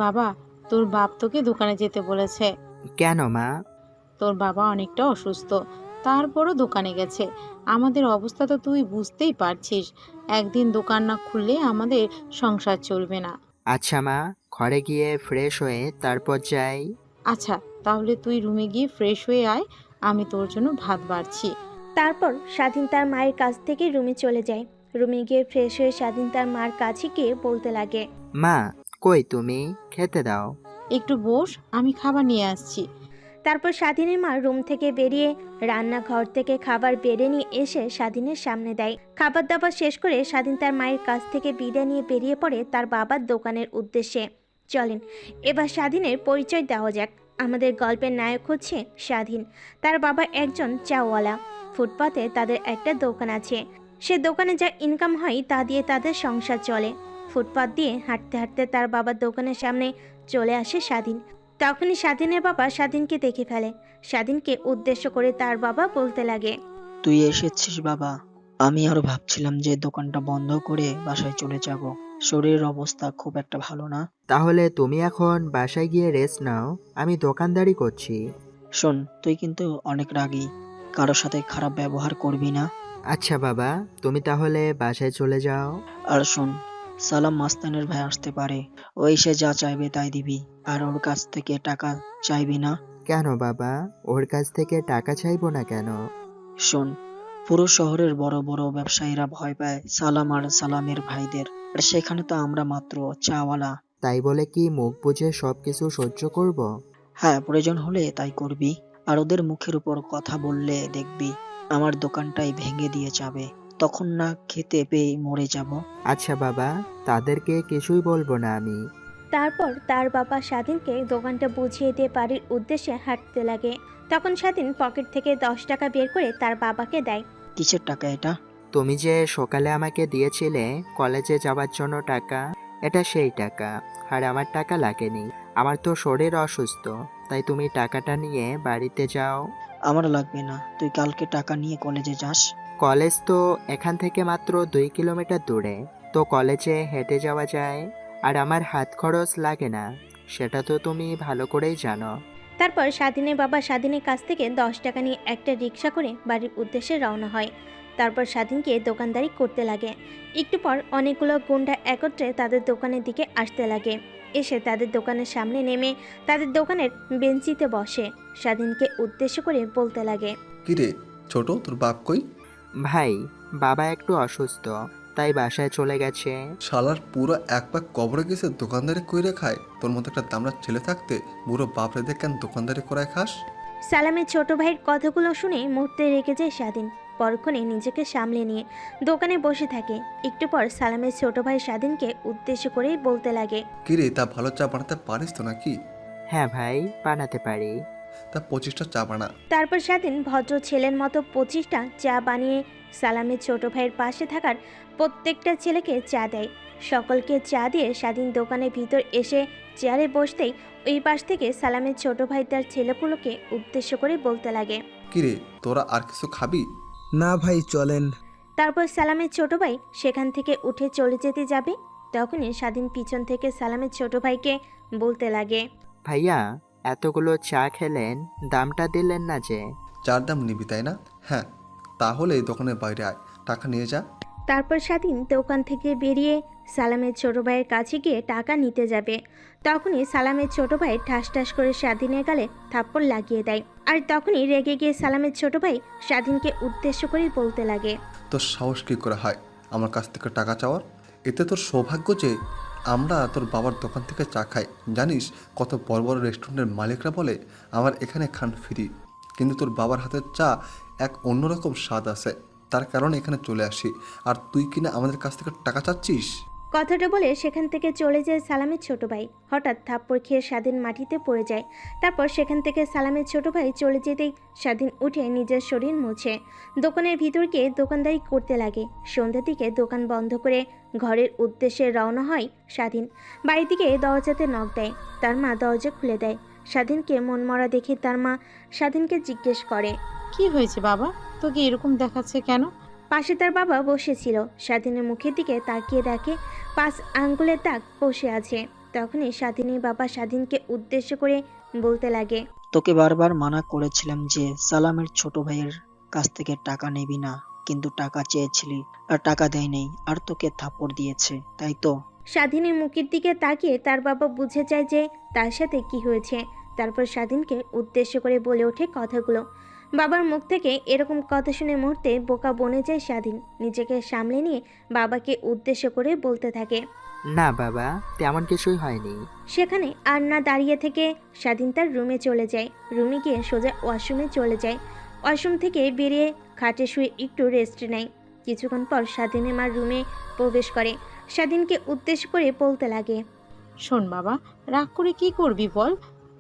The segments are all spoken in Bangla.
বাবা, তোর বাপ তোকে দোকানে যেতে বলেছে। কেন মা? তোর বাবা অনেকটা অসুস্থ, তারপরও দোকানে গেছে। আমাদের অবস্থা তো তুই বুঝতেই পারছিস। একদিন দোকান না খুললে আমাদের সংসার চলবে না। আচ্ছা মা, ঘরে গিয়ে ফ্রেশ হয়ে তারপর যাই। আচ্ছা, তাহলে তুই রুমে গিয়ে ফ্রেশ হয়ে আয়, আমি তোর জন্য ভাত বাড়ছি। তারপর স্বাধীন তার মায়ের কাছ থেকে রুমে চলে যায়। রুমে গিয়ে ফ্রেশ হয়ে স্বাধীন তার মার কাছে গিয়ে বলতে লাগে, মা, কই তুমি? খেতে দাও। একটু বস, আমি খাবার নিয়ে আসছি। তারপর স্বাধীনের মা রুম থেকে বেরিয়ে রান্নাঘর থেকে খাবার বেড়ে নিয়ে এসে স্বাধীনের সামনে দেয়। খাবার দাবার শেষ করে স্বাধীন তার মায়ের কাছ থেকে বিদায় নিয়ে বেরিয়ে পড়ে তার বাবার দোকানের উদ্দেশ্যে। চলেন এবার স্বাধীনের পরিচয় দেওয়া যাক। আমাদের গল্পের নায়ক হচ্ছে স্বাধীন। তার বাবা একজন চাওয়ালা। ফুটপাতে তাদের একটা দোকান আছে। সে দোকানে যা ইনকাম হয় তা দিয়ে তাদের সংসার চলে। ফুটপাত দিয়ে হাঁটতে হাঁটতে তার বাবার দোকানের সামনে চলে আসে স্বাধীন। তখনই স্বাধীনের বাবা স্বাধীনকে দেখে ফেলে। স্বাধীনকে উদ্দেশ্য করে তার বাবা বলতে লাগে, তুই এসেছিস বাবা। আমি আরো ভাবছিলাম যে দোকানটা বন্ধ করে বাসায় চলে যাব। শরীরের অবস্থা খুব একটা ভালো না। তাহলে তুমি এখন বাসায় গিয়ে রেস্ট নাও, আমি দোকানদারি করছি। শোন, তুই কিন্তু অনেক রাগী। কারোর সাথে খারাপ ব্যবহার করবি না। আচ্ছা বাবা, তুমি তাহলে বাসায় চলে যাও। আর শোন, সালাম মাস্তানের ভাই আসতে পারে। ও এসে যা চাইবে তাই দিবি। আর ওর কাছ থেকে টাকা চাইবি না। কেন বাবা, ওর কাছ থেকে টাকা চাইবো না কেন? শোন, পুরো শহরের বড় বড় ব্যবসায়ীরা ভয় পায় সালাম আর সালামের ভাইদের। আর সেখানে তো আমরা মাত্র চাওয়ালা। তাই বলে কি মুখ বুজে সবকিছু সহ্য করব? হ্যাঁ, প্রয়োজন হলে তাই করবি। আর ওদের মুখের উপর কথা বললে দেখবি আমার দোকানটাই ভেঙে দিয়ে যাবে। তখন না খেতে পেয়ে মরে যাব। আচ্ছা বাবা, তাদেরকে কিছুই বলবো না আমি। তারপর তার বাবা স্বাধীনকে দোকানটা বুঝিয়ে দিয়ে বাড়ির উদ্দেশ্যে হাঁটতে লাগে। তখন স্বাধীন পকেট থেকে 10 টাকা বের করে তার বাবাকে দেয়। কিসের টাকা এটা? তুমি যে সকালে আমাকে দিয়েছিলে কলেজে যাওয়ার জন্য টাকা, এটা সেই টাকা। আর আমার টাকা লাগেনি, আমার তো শরীর অসুস্থ। তাই তুমি টাকাটা নিয়ে বাড়িতে যাও। আমার লাগবে না, তুই কালকে টাকা নিয়ে কলেজে যাস। কলেজ তো এখান থেকে মাত্র 2 কিলোমিটার দূরে, তো কলেজে হেঁটে যাওয়া যায়। আর আমার হাত খরচ লাগে না, সেটা তো তুমি ভালো করেই জানো। তারপর স্বাধীনের বাবা স্বাধীনের কাছ থেকে 10 টাকা নিয়ে একটা রিক্সা করে বাড়ির উদ্দেশ্যে রওনা হয়। তারপর স্বাধীনকে দোকানদারি করতে লাগে। একটু পর অনেকগুলো গুন্ডা একত্রে তাদের দোকানের দিকে আসতে লাগে। এসে তাদের দোকানের সামনে নেমে তাদের দোকানের বেঞ্চিতে বসে। স্বাধীনকে উদ্দেশ্য করে বলতে লাগে, কিরে ছোট, তোর বাপ কই? ভাই, বাবা একটু অসুস্থ, তাই বাসায় চলে গেছে। শালার পুরো এক পাক কবরে গেছে দোকানদারি কইরে খায়। তোর মতো একটা দামড়া ছেলে থাকতে বুড়ো বাপ রেদে কেন দোকানদারি করায় খাস? সালামের ছোট ভাইয়ের কথাগুলো শুনে মুহূর্তে রেগে যায় স্বাধীন। পরক্ষণে নিজেকে সামলে নিয়ে দোকানে বসে থাকে। একটু পর সালামের ছোট ভাই স্বাধীনকে উদ্দেশ্য করেই বলতে লাগে, কিরে, তা ভালো চা বানাতে পারিস তো নাকি? হ্যাঁ ভাই, বানাতে পারি। তা 25টা চা বানা। তারপর স্বাধীন ভদ্র ছেলের মতো 25টা চা বানিয়ে সালামের ছোট ভাইয়ের পাশে থাকার প্রত্যেকটা ছেলেকে চা দেয়। সকলকে চা দিয়ে স্বাধীন দোকানের ভিতর এসে চেয়ারে বসতেই ওই পাশ থেকে সালামের ছোট ভাই তার ছেলেগুলোকে উদ্দেশ্য করে বলতে লাগে। কিরে, তোরা আর কিছু খাবি? না ভাই, চলেন। তারপর সালামের ছোট ভাই সেখান থেকে উঠে চলে যেতে যাবে। তখনই স্বাধীন পিছন থেকে সালামের ছোট ভাইকে বলতে লাগে, ভাইয়া, এতগুলো চা খেলেন, দামটা দিলেন না যে? চার দাম নিবি তাই না? হ্যাঁ, তাহলে এই দোকানের বাইরে আয়, টাকা নিয়ে যা। তারপর স্বাধীন দোকান থেকে বেরিয়ে সালামের ছোট ভাইয়ের কাছে গিয়ে টাকা নিতে যাবে। তখনই সালামের ছোট ভাই ঠাস ঠাস করে স্বাধীনের গালে থাপ্পড় লাগিয়ে দেয়। আর তখনই রেগে গিয়ে সালামের ছোট ভাই স্বাধীনকে উদ্দেশ্য করে বলতে লাগে, তোর সাহস কী করে হয় আমার কাছ থেকে টাকা চাওয়ার? এতে তোর সৌভাগ্য যে আমরা তোর বাবার দোকান থেকে চা খাই। জানিস কত বড় বড় রেস্টুরেন্টের মালিকরা বলে আমার এখানে খান ফ্রি, কিন্তু তোর বাবার হাতের চা এক অন্যরকম স্বাদ আছে, তার কারণে এখানে চলে আসি। আর তুই কিনা আমাদের কাছ থেকে টাকা চাচ্ছিস? কথাটা বলে সেখান থেকে চলে যায় সালামের ছোট ভাই। হঠাৎ থাপ্পড় খেয়ে স্বাধীন মাটিতে পড়ে যায়। তারপর সেখান থেকে সালামের ছোট ভাই চলে যেতেই স্বাধীন উঠে নিজের শরীর মুছে দোকানের ভিতর গিয়ে দোকানদারি করতে লাগে। সন্ধ্যার দিকে দোকান বন্ধ করে ঘরের উদ্দেশ্যে রওনা হয় স্বাধীন। বাড়ির দিকে দরজাতে নক দেয়। তার মা দরজা খুলে দেয়। স্বাধীনকে মনমরা দেখে তার মা স্বাধীনকে জিজ্ঞেস করে, কি হয়েছে বাবা, তোকে এরকম দেখাচ্ছে কেন? পাশে তার বাবা বসেছিল। স্বাধীনের মুখের দিকে তাকিয়ে দেখে 5 আঙ্গুলের দাগ বসে আছে। তখনই স্বাধীনের বাবা স্বাধীনকে উদ্দেশ্য করে বলতে লাগে, তোকে বারবার মানা করেছিলাম যে সালামের ছোট ভাইয়ের কাছ থেকে টাকা নিবি না, কিন্তু টাকা চেয়েছিলি আর টাকা দেয় নাই, আর তোকে থাপ্পড় দিয়েছে, তাই তো? স্বাধীনের মুখের দিকে তাকিয়ে তার বাবা বুঝে যায় যে তার সাথে কি হয়েছে। তারপর স্বাধীনকে উদ্দেশ্য করে বলে ওঠে কথাগুলো। বাবার মুখ থেকে এরকম কথা শুনে মুহূর্তে বোকা বনে যায় স্বাধীন। নিজেকে সামলে নিয়ে বাবাকে উদ্দেশ্য করে বলতে থাকে, না বাবা, তেমন কিছুই হয়নি। সেখানে আর না দাঁড়িয়ে থেকে স্বাধীন তার রুমে চলে যায়। রুমে গিয়ে সোজা ওয়াশরুমে চলে যায়। ওয়াশরুম থেকে বেরিয়ে খাটে শুয়ে একটু রেস্ট নেয়। কিছুক্ষণ পর স্বাধীনের মা রুমে প্রবেশ করে। স্বাধীনকে উদ্দেশ্য করে বলতে লাগে, শোন বাবা, রাগ করে কি করবি বল?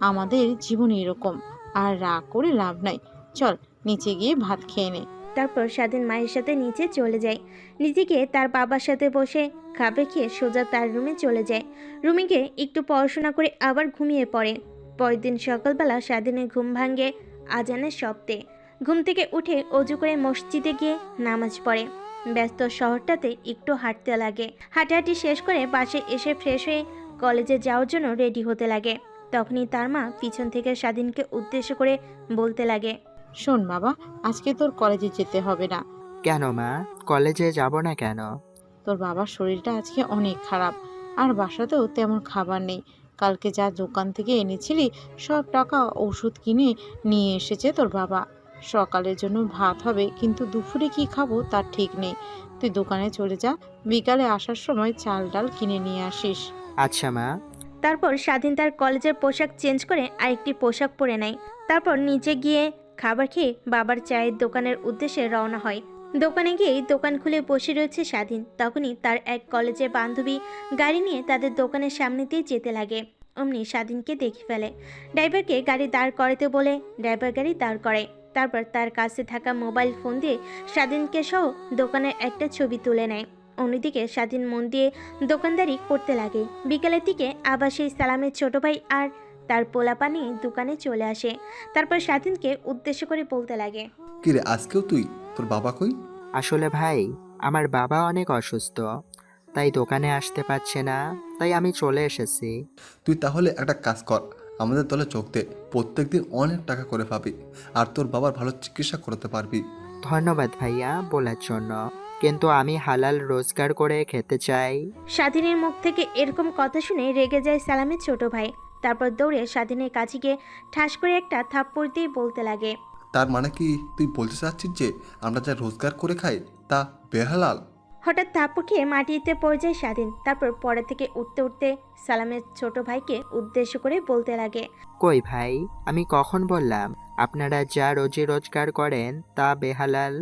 আমাদের জীবন এরকম, আর রাগ করে লাভ নাই। চল নিচে গিয়ে ভাত খেয়ে নে। তারপর স্বাধীন মায়ের সাথে নিচে চলে যায়। নিচে গিয়ে তার বাবার সাথে বসে খাবে খেয়ে সোজা তার রুমে চলে যায়। রুমে গিয়ে একটু পড়াশোনা করে আবার ঘুমিয়ে পড়ে। পরের দিন সকালবেলা স্বাধীনের ঘুম ভাঙে আজানের শব্দে। ঘুম থেকে উঠে অজু করে মসজিদে গিয়ে নামাজ পড়ে। ব্যস্ত শহরটাতে একটু হাঁটতে লাগে। হাঁটাহাঁটি শেষ করে বাসে এসে ফ্রেশ হয়ে কলেজে যাওয়ার জন্য রেডি হতে লাগে। তখনই তার মা পিছন থেকে স্বাধীনকে উদ্দেশ্য করে বলতে লাগে, শোন বাবা, আজকে তোর কলেজে যেতে হবে না। কেন মা, কলেজে যাব না কেন? তোর বাবার শরীরটা আজকে অনেক খারাপ, আর বাসাতেও তেমন খাবার নেই। কালকে যা দোকান থেকে এনেছিলি সব টাকা ওষুধ কিনে নিয়ে এসেছে তোর বাবা। সকালের জন্য ভাত হবে, কিন্তু দুপুরে কি খাবো তার ঠিক নেই। তুই দোকানে চলে যা, বিকালে আসার সময় চাল ডাল কিনে নিয়ে আসিস। আচ্ছা মা। তারপর স্বাধীন তার কলেজের পোশাক চেঞ্জ করে আরেকটি পোশাক পরে নেয়। তারপর নিচে গিয়ে খাবার খেয়ে বাবার চায়ের দোকানের উদ্দেশ্যে রওনা হয়। দোকানে গিয়েই দোকান খুলে বসে রয়েছে স্বাধীন। তখনই তার এক কলেজের বান্ধবী গাড়ি নিয়ে তাদের দোকানের সামনে দিয়ে যেতে লাগে। অমনি স্বাধীনকে দেখে ফেলে। ড্রাইভারকে গাড়ি দাঁড় করাতে বলে ড্রাইভার গাড়ি দাঁড় করায়। তারপর তার কাছে থাকা মোবাইল ফোন দিয়ে স্বাধীনকে সহ দোকানের একটা ছবি তুলে নেয়। অন্যদিকে স্বাধীন মন দিয়ে দোকানদারি করতে লাগে। বিকেলের দিকে আবার সেই সালামের ছোট ভাই আর তার পোলাপা নিয়ে দোকানে চলে আসে। তারপর স্বাধীনকে উদ্দেশ্য করে বলতে লাগে, কিরে, আজকেও তুই? তোর বাবা কই? আসলে ভাই, আমার বাবা অনেক অসুস্থ, তাই দোকানে আসতে পারছে না, তাই আমি চলে এসেছি। তুই তাহলে একটা কাজ কর, আমাদের দলে যোগ দে। প্রত্যেকদিন অনেক টাকা করে পাবি, আর তোর বাবার ভালো চিকিৎসা করতে পারবি। ধন্যবাদ ভাইয়া বলার জন্য, কিন্তু আমি হালাল রোজগার করে খেতে চাই। স্বাধীনের মুখ থেকে এরকম কথা শুনে রেগে যায় সালামের ছোট ভাই। তারপর দৌড়ে স্বাধীনের কাছে গিয়ে ঠাস করে একটা থাপ্পড় দিয়ে বলতে লাগে, তার মানে কি তুই বলতে চাচ্ছিস যে আমরা যা রোজগার করে খাই তা বেহালাল? হঠাৎ থাপ্পড় খেয়ে মাটিতে পড়ে যায় স্বাধীন। তারপর পরে থেকে উঠতে উঠতে সালামের ছোট ভাইকে উদ্দেশ্য করে বলতে লাগে, কই ভাই, আমি কখন বললাম আপনারা যা রোজি রোজগার করেন তা বেহালাল?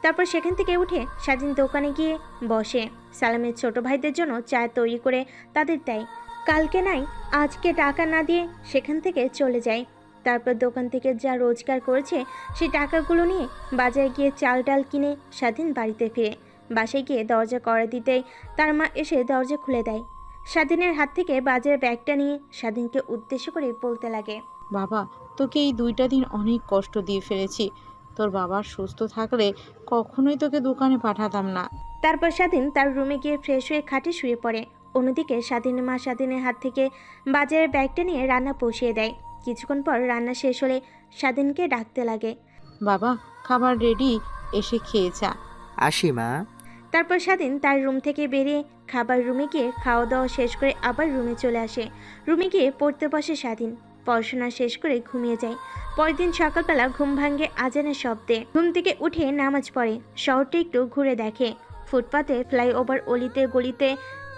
তারপর সেখান থেকে উঠে স্বাধীন দোকানে গিয়ে বসে। সালামের ছোট ভাইদের জন্য চা তৈরি করে তাদের দেয়। কালকে নাই আজকে টাকা না দিয়ে সেখান থেকে চলে যায়। তারপর দোকান থেকে যা রোজগার করেছে সেই টাকাগুলো নিয়ে বাজারে গিয়ে চাল ডাল কিনে স্বাধীন বাড়িতে ফিরে। বাসায় গিয়ে দরজা কড়া দিতেই তার মা এসে দরজা খুলে দেয়। স্বাধীনের হাত থেকে বাজারের ব্যাগটা নিয়ে স্বাধীনকে উদ্দেশ্য করে বলতে লাগে, বাবা, তোকে এই 2টা দিন অনেক কষ্ট দিয়ে ফেলেছি। তোর বাবা সুস্থ থাকলে কখনোই তোকে দোকানে পাঠাতাম না। তারপর স্বাধীন তার রুমে গিয়ে ফ্রেশ হয়ে খাটে শুয়ে পড়ে। অন্যদিকে স্বাধীনের মা স্বাধীনের হাত থেকে বাজারের ব্যাগটা নিয়ে রান্না বসিয়ে দেয়। কিছুক্ষণ পর রান্না শেষ হলে স্বাধীনকে ডাকতে লাগে, বাবা, খাবার রেডি, এসে খেয়ে যা। আসি মা। তারপর স্বাধীন তার রুম থেকে বেরিয়ে খাবার রুমে গিয়ে খাওয়া দাওয়া শেষ করে আবার রুমে চলে আসে। রুমে গিয়ে পড়তে বসে স্বাধীন। পড়াশোনা শেষ করে ঘুমিয়ে যায়। পরের দিন সকালবেলা ঘুম ভাঙে আজানের শব্দে। ঘুম থেকে উঠে নামাজ পড়ে। শহরটা একটু ঘুরে দেখে। ফুটপাতে ফ্লাইওভার অলিতে গলিতে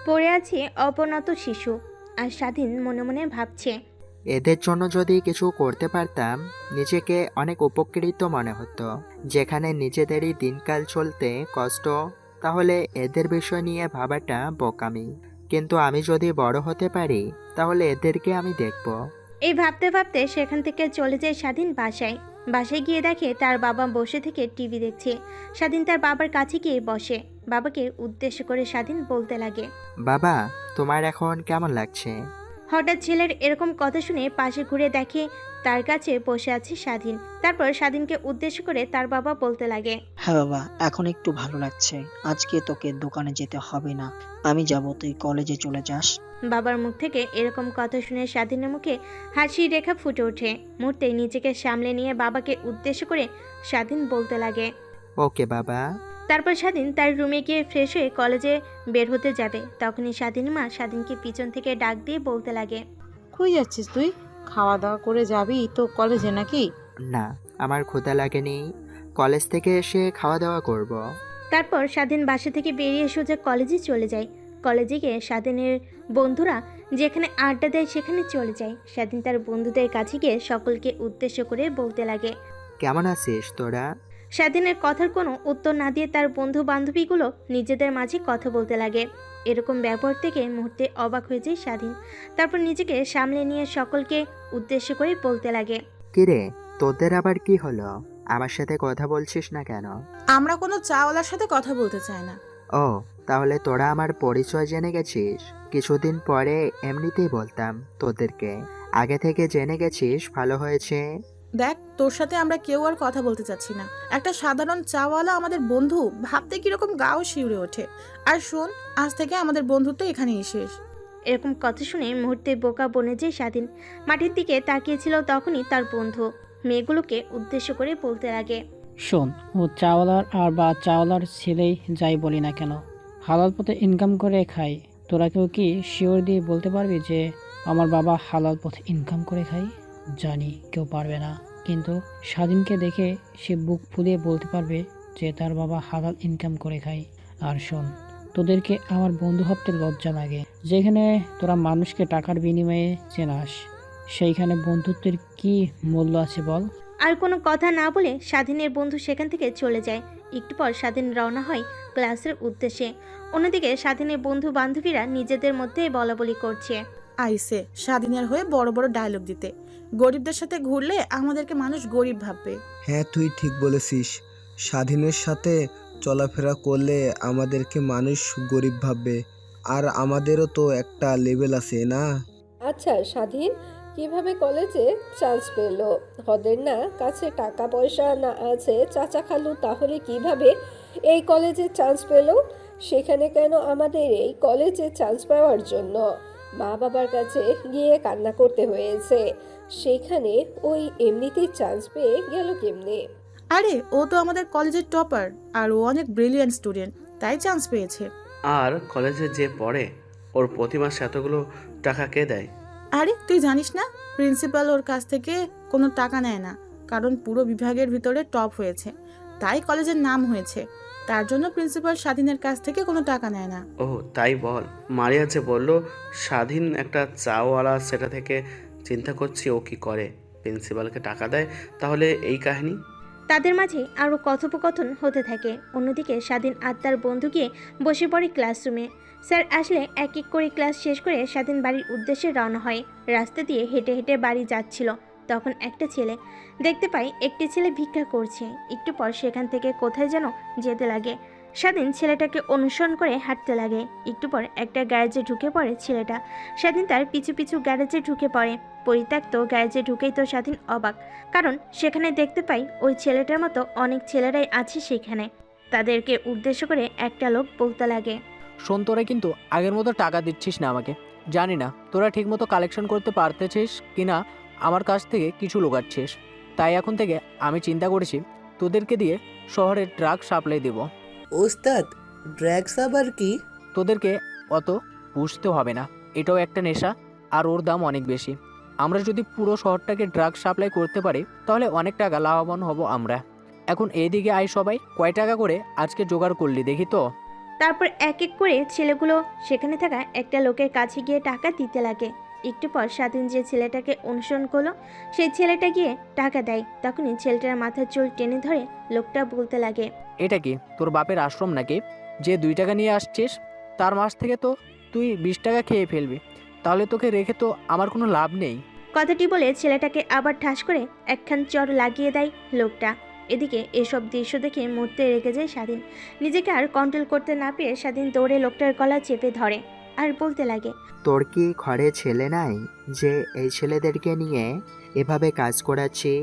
পড়ে আছে অপনত শিশু। আর স্বাধীন মনে মনে ভাবছে, এদের জন্য যদি কিছু করতে পারতাম নিজেকে অনেক উপকৃত মনে হতো। যেখানে নিজেদেরই দিনকাল চলতে কষ্ট, তাহলে এদের বিষয় নিয়ে ভাবাটা বোকামি। কিন্তু আমি যদি বড় হতে পারি তাহলে এদেরকে আমি দেখব। এই ভাবতে ভাবতে সেখান থেকে চলে যায় স্বাধীন বাসায়। বাসায় গিয়ে দেখে তার বাবা বসে থেকে টিভি দেখছে। স্বাধীন তার বাবার কাছে গিয়ে বসে। বাবাকে উদ্দেশ্য করে স্বাধীন বলতে লাগে, বাবা, তোমার এখন কেমন লাগছে? হঠাৎ ছেলের এরকম কথা শুনে পাশে ঘুরে দেখে তার কাছে বসে আছে স্বাধীন। তারপর স্বাধীনকে উদ্দেশ্য করে তার বাবা বলতে লাগে, হ্যাঁ বাবা, এখন একটু ভালো লাগছে। আজকে তোকে দোকানে যেতে হবে না, আমি যাব, তুই কলেজে চলে যাস। বাবার মুখ থেকে এরকম কথা শুনে স্বাধীনের মুখে হাসির রেখা ফুটে ওঠে। মুহূর্তেই নিজেকে সামলে নিয়ে বাবাকে উদ্দেশ্য করে স্বাধীন বলতে লাগে। ওকে বাবা। তারপর স্বাধীন তার রুমে গিয়ে ফ্রেশ হয়ে কলেজে বের হতে যাবে। তখনই স্বাধীনের মা স্বাধীনকে পিছন থেকে ডাক দিয়ে বলতে লাগে, কই যাচ্ছিস তুই? খাওয়া দাওয়া করে যাবি তো কলেজে নাকি? না, আমার ক্ষুধা লাগেনি, কলেজ থেকে এসে খাওয়া দাওয়া করব। তারপর স্বাধীন বাসা থেকে বেরিয়ে সোজা কলেজে চলে যায়। কলেজে গিয়ে স্বাধীনের বন্ধুরা যেখানে আড্ডা দেয় সেখানে চলে যায়। স্বাধীন তার বন্ধুদের কাছে গিয়ে সকলকে উদ্দেশ্য করে বলতে লাগে। কেমন আছিস তোরা? স্বাধীনের কথার কোনো উত্তর না দিয়ে তার বন্ধু বান্ধবীগুলো নিজেদের মাঝে কথা বলতে লাগে। এরকম ব্যবহার থেকে মুহূর্তে অবাক হয়ে যায় স্বাধীন। তারপর নিজেকে সামলে নিয়ে সকলকে উদ্দেশ্য করে বলতে লাগে, কিরে, তোদের আবার কি হলো? আমার সাথে কথা বলছিস না কেন? আমরা কোনো চাওয়ালার সাথে কথা বলতে চাই না। ও, তাহলে তোরা আমার পরিচয় জেনে গেছিস? কিছুদিন পরে এমনিতেই বলতাম তোদেরকে, আগে থেকে জেনে গেছিস, ভালো হয়েছে। দেখ, তোর সাথে আমরা কেউ আর কথা বলতে চাচ্ছি না। একটা সাধারণ চাওয়ালা আমাদের বন্ধু ভাবতে কিরকম গাও শিউরে ওঠে। আর শোন, আজ থেকে আমাদের বন্ধুত্ব এখানেই শেষ। এরকম কথা শুনে মুহূর্তে বোকা বনে যায় স্বাধীন। মাটির দিকে তাকিয়েছিল, তখনই তার বন্ধু মেয়েগুলোকে উদ্দেশ্য করে বলতে লাগে, শোন, ও চাওয়ালার আর বা চাওয়ালার ছেলেই যাই বলি না কেন, হালাল পথে ইনকাম করে খায়। তোরা কেউ কি শিওর দিয়ে বলতে পারবি যে আমার বাবা হালাল পথে ইনকাম করে খায়? জানি কেউ পারবে না, কিন্তু স্বাধীনকে দেখে সে বুক ফুলিয়ে বলতে পারবে যে তার বাবা হালাল ইনকাম করে খায়। আর শোন, তোদেরকে আমার বন্ধু ভাবতে লজ্জা লাগে। যেখানে তোরা মানুষকে টাকার বিনিময়ে চেনাস, সেইখানে বন্ধুত্বের কি মূল্য আছে বল? আর কোনো কথা না বলে স্বাধীনের বন্ধু সেখান থেকে চলে যায়। একটু পর স্বাধীন রওনা হয় ক্লাসের উদ্দেশ্যে। অন্যদিকে স্বাধীনের বন্ধু বান্ধবীরা নিজেদের মধ্যে বলাবলি করছে। আইসে স্বাধীনের হয়ে বড় বড় ডায়লগ দিতে। গরিবদের সাথে ঘুরলে আমাদেরকে মানুষ গরিব ভাববে। হ্যাঁ, তুই ঠিক বলেছিস। স্বাধীনের সাথে চলাফেরা করলে আমাদেরকে মানুষ গরিব ভাববে, আর আমাদেরও তো একটা লেভেল আছে না? আচ্ছা স্বাধীন, কিভাবে কলেজে চান্স পেলো? ওদের না কাছে টাকা পয়সা না আছে চাচা খালু, তাহলে কিভাবে এই কলেজে চান্স পেলো? সেখানে কেন আমাদের এই কলেজে চান্স পাওয়ার জন্য মা বাবার কাছে গিয়ে কান্না করতে হয়েছে, সেখানে ওই এমনিতেই চান্স পেয়ে গেল কেমনে? আরে ও তো আমাদের কলেজের টপার, আর ও অনেক ব্রিলিয়ান্ট স্টুডেন্ট, তাই চান্স পেয়েছে। আর কলেজে যে পড়ে ওর প্রতি মাসে এতগুলো টাকা কে দেয়? আরে তুই জানিস না, প্রিন্সিপাল ওর কাছ থেকে কোনো টাকা নেয় না, কারণ পুরো বিভাগের ভিতরে টপ হয়েছে, তাই কলেজের নাম হয়েছে। তার জন্য প্রিন্সিপাল স্বাধীনের কাছ থেকে কোনো টাকা নেয় না। ও তাই বল। মারিয়া যে বললো স্বাধীন একটা চাওয়ালা, সেটা থেকে চিন্তা করছি ও কি করে, প্রিন্সিপালকে টাকা দেয়, তাহলে এই কাহিনী। তাদের মাঝে আরও কথোপকথন হতে থাকে। অন্যদিকে স্বাধীন আর তার বন্ধু গিয়ে বসে পড়ে ক্লাসরুমে। স্যার আসলে এক এক করে ক্লাস শেষ করে স্বাধীন বাড়ির উদ্দেশ্যে রওনা হয়। রাস্তা দিয়ে হেঁটে হেঁটে বাড়ি যাচ্ছিল, তখন একটা ছেলে দেখতে পায় একটি ছেলে ভিক্ষা করছে। একটু পর সেখান থেকে কোথায় যেন যেতে লাগে। স্বাধীন ছেলেটাকে অনুসরণ করে হাঁটতে লাগে। একটু পর একটা গ্যারেজে ঢুকে পড়ে ছেলেটা। স্বাধীন তার পিছু পিছু গ্যারেজে ঢুকে পড়ে। পরিত্যক্ত গ্যারেজে ঢুকেই তো স্বাধীন অবাক, কারণ সেখানে দেখতে পাই ওই ছেলেটার মতো অনেক ছেলেরাই আছে সেখানে। তাদেরকে উদ্দেশ্য করে একটা লোক বলতে লাগে, শোন, তোরা কিন্তু আগের মতো টাকা দিচ্ছিস না আমাকে। জানি না তোরা ঠিকমতো কালেকশন করতে পারতেছিস কিনা, আমার কাছ থেকে কিছু লুকাচ্ছিস। তাই এখন থেকে আমি চিন্তা করেছি তোদেরকে দিয়ে শহরে ড্রাগ সাপ্লাই দেব। ওস্তাদ, ড্রাগস আবার কি? তোদেরকে অত বুঝতে হবে না, এটাও একটা নেশা, আর ওর দাম অনেক বেশি। আমরা যদি পুরো শহরটাকে ড্রাগ সাপ্লাই করতে পারি তাহলে অনেক টাকা লাভবান হব আমরা। এখন এইদিকে আয় সবাই, কয় টাকা করে আজকে জোগাড় করলি দেখি তো। তারপর এক এক করে ছেলেগুলো সেখানে থাকা একটা লোকের কাছে গিয়ে টাকা দিতে লাগে। একটু পর স্বাধীন যে ছেলেটাকে অনুসরণ করলো সেই ছেলেটা গিয়ে টাকা দেয়। তখনই ছেলেটার মাথার চুল টেনে ধরে লোকটা বলতে লাগে, এটা কি তোর বাপের আশ্রম নাকি যে 2 টাকা নিয়ে আসছিস? তার মাস থেকে তো তুই 20 টাকা খেয়ে ফেলবি, তাহলে তোকে রেখে তো আমার কোনো লাভ নেই। কথাটি বলে ছেলেটাকে আবার ঠাস করে একখান চড় লাগিয়ে দেয় লোকটা। এদিকে এসব দৃশ্য দেখে মুহূর্তে রেগে যায় স্বাধীন। নিজেকে আর কন্ট্রোল করতে না পেরে স্বাধীন দৌড়ে লোকটার গলা চেপে ধরে আর বলতে লাগে, তোর কি ঘরে ছেলে নাই? যে এই ছেলেদেরকে নিয়ে এভাবে কাজ করাচ্ছি?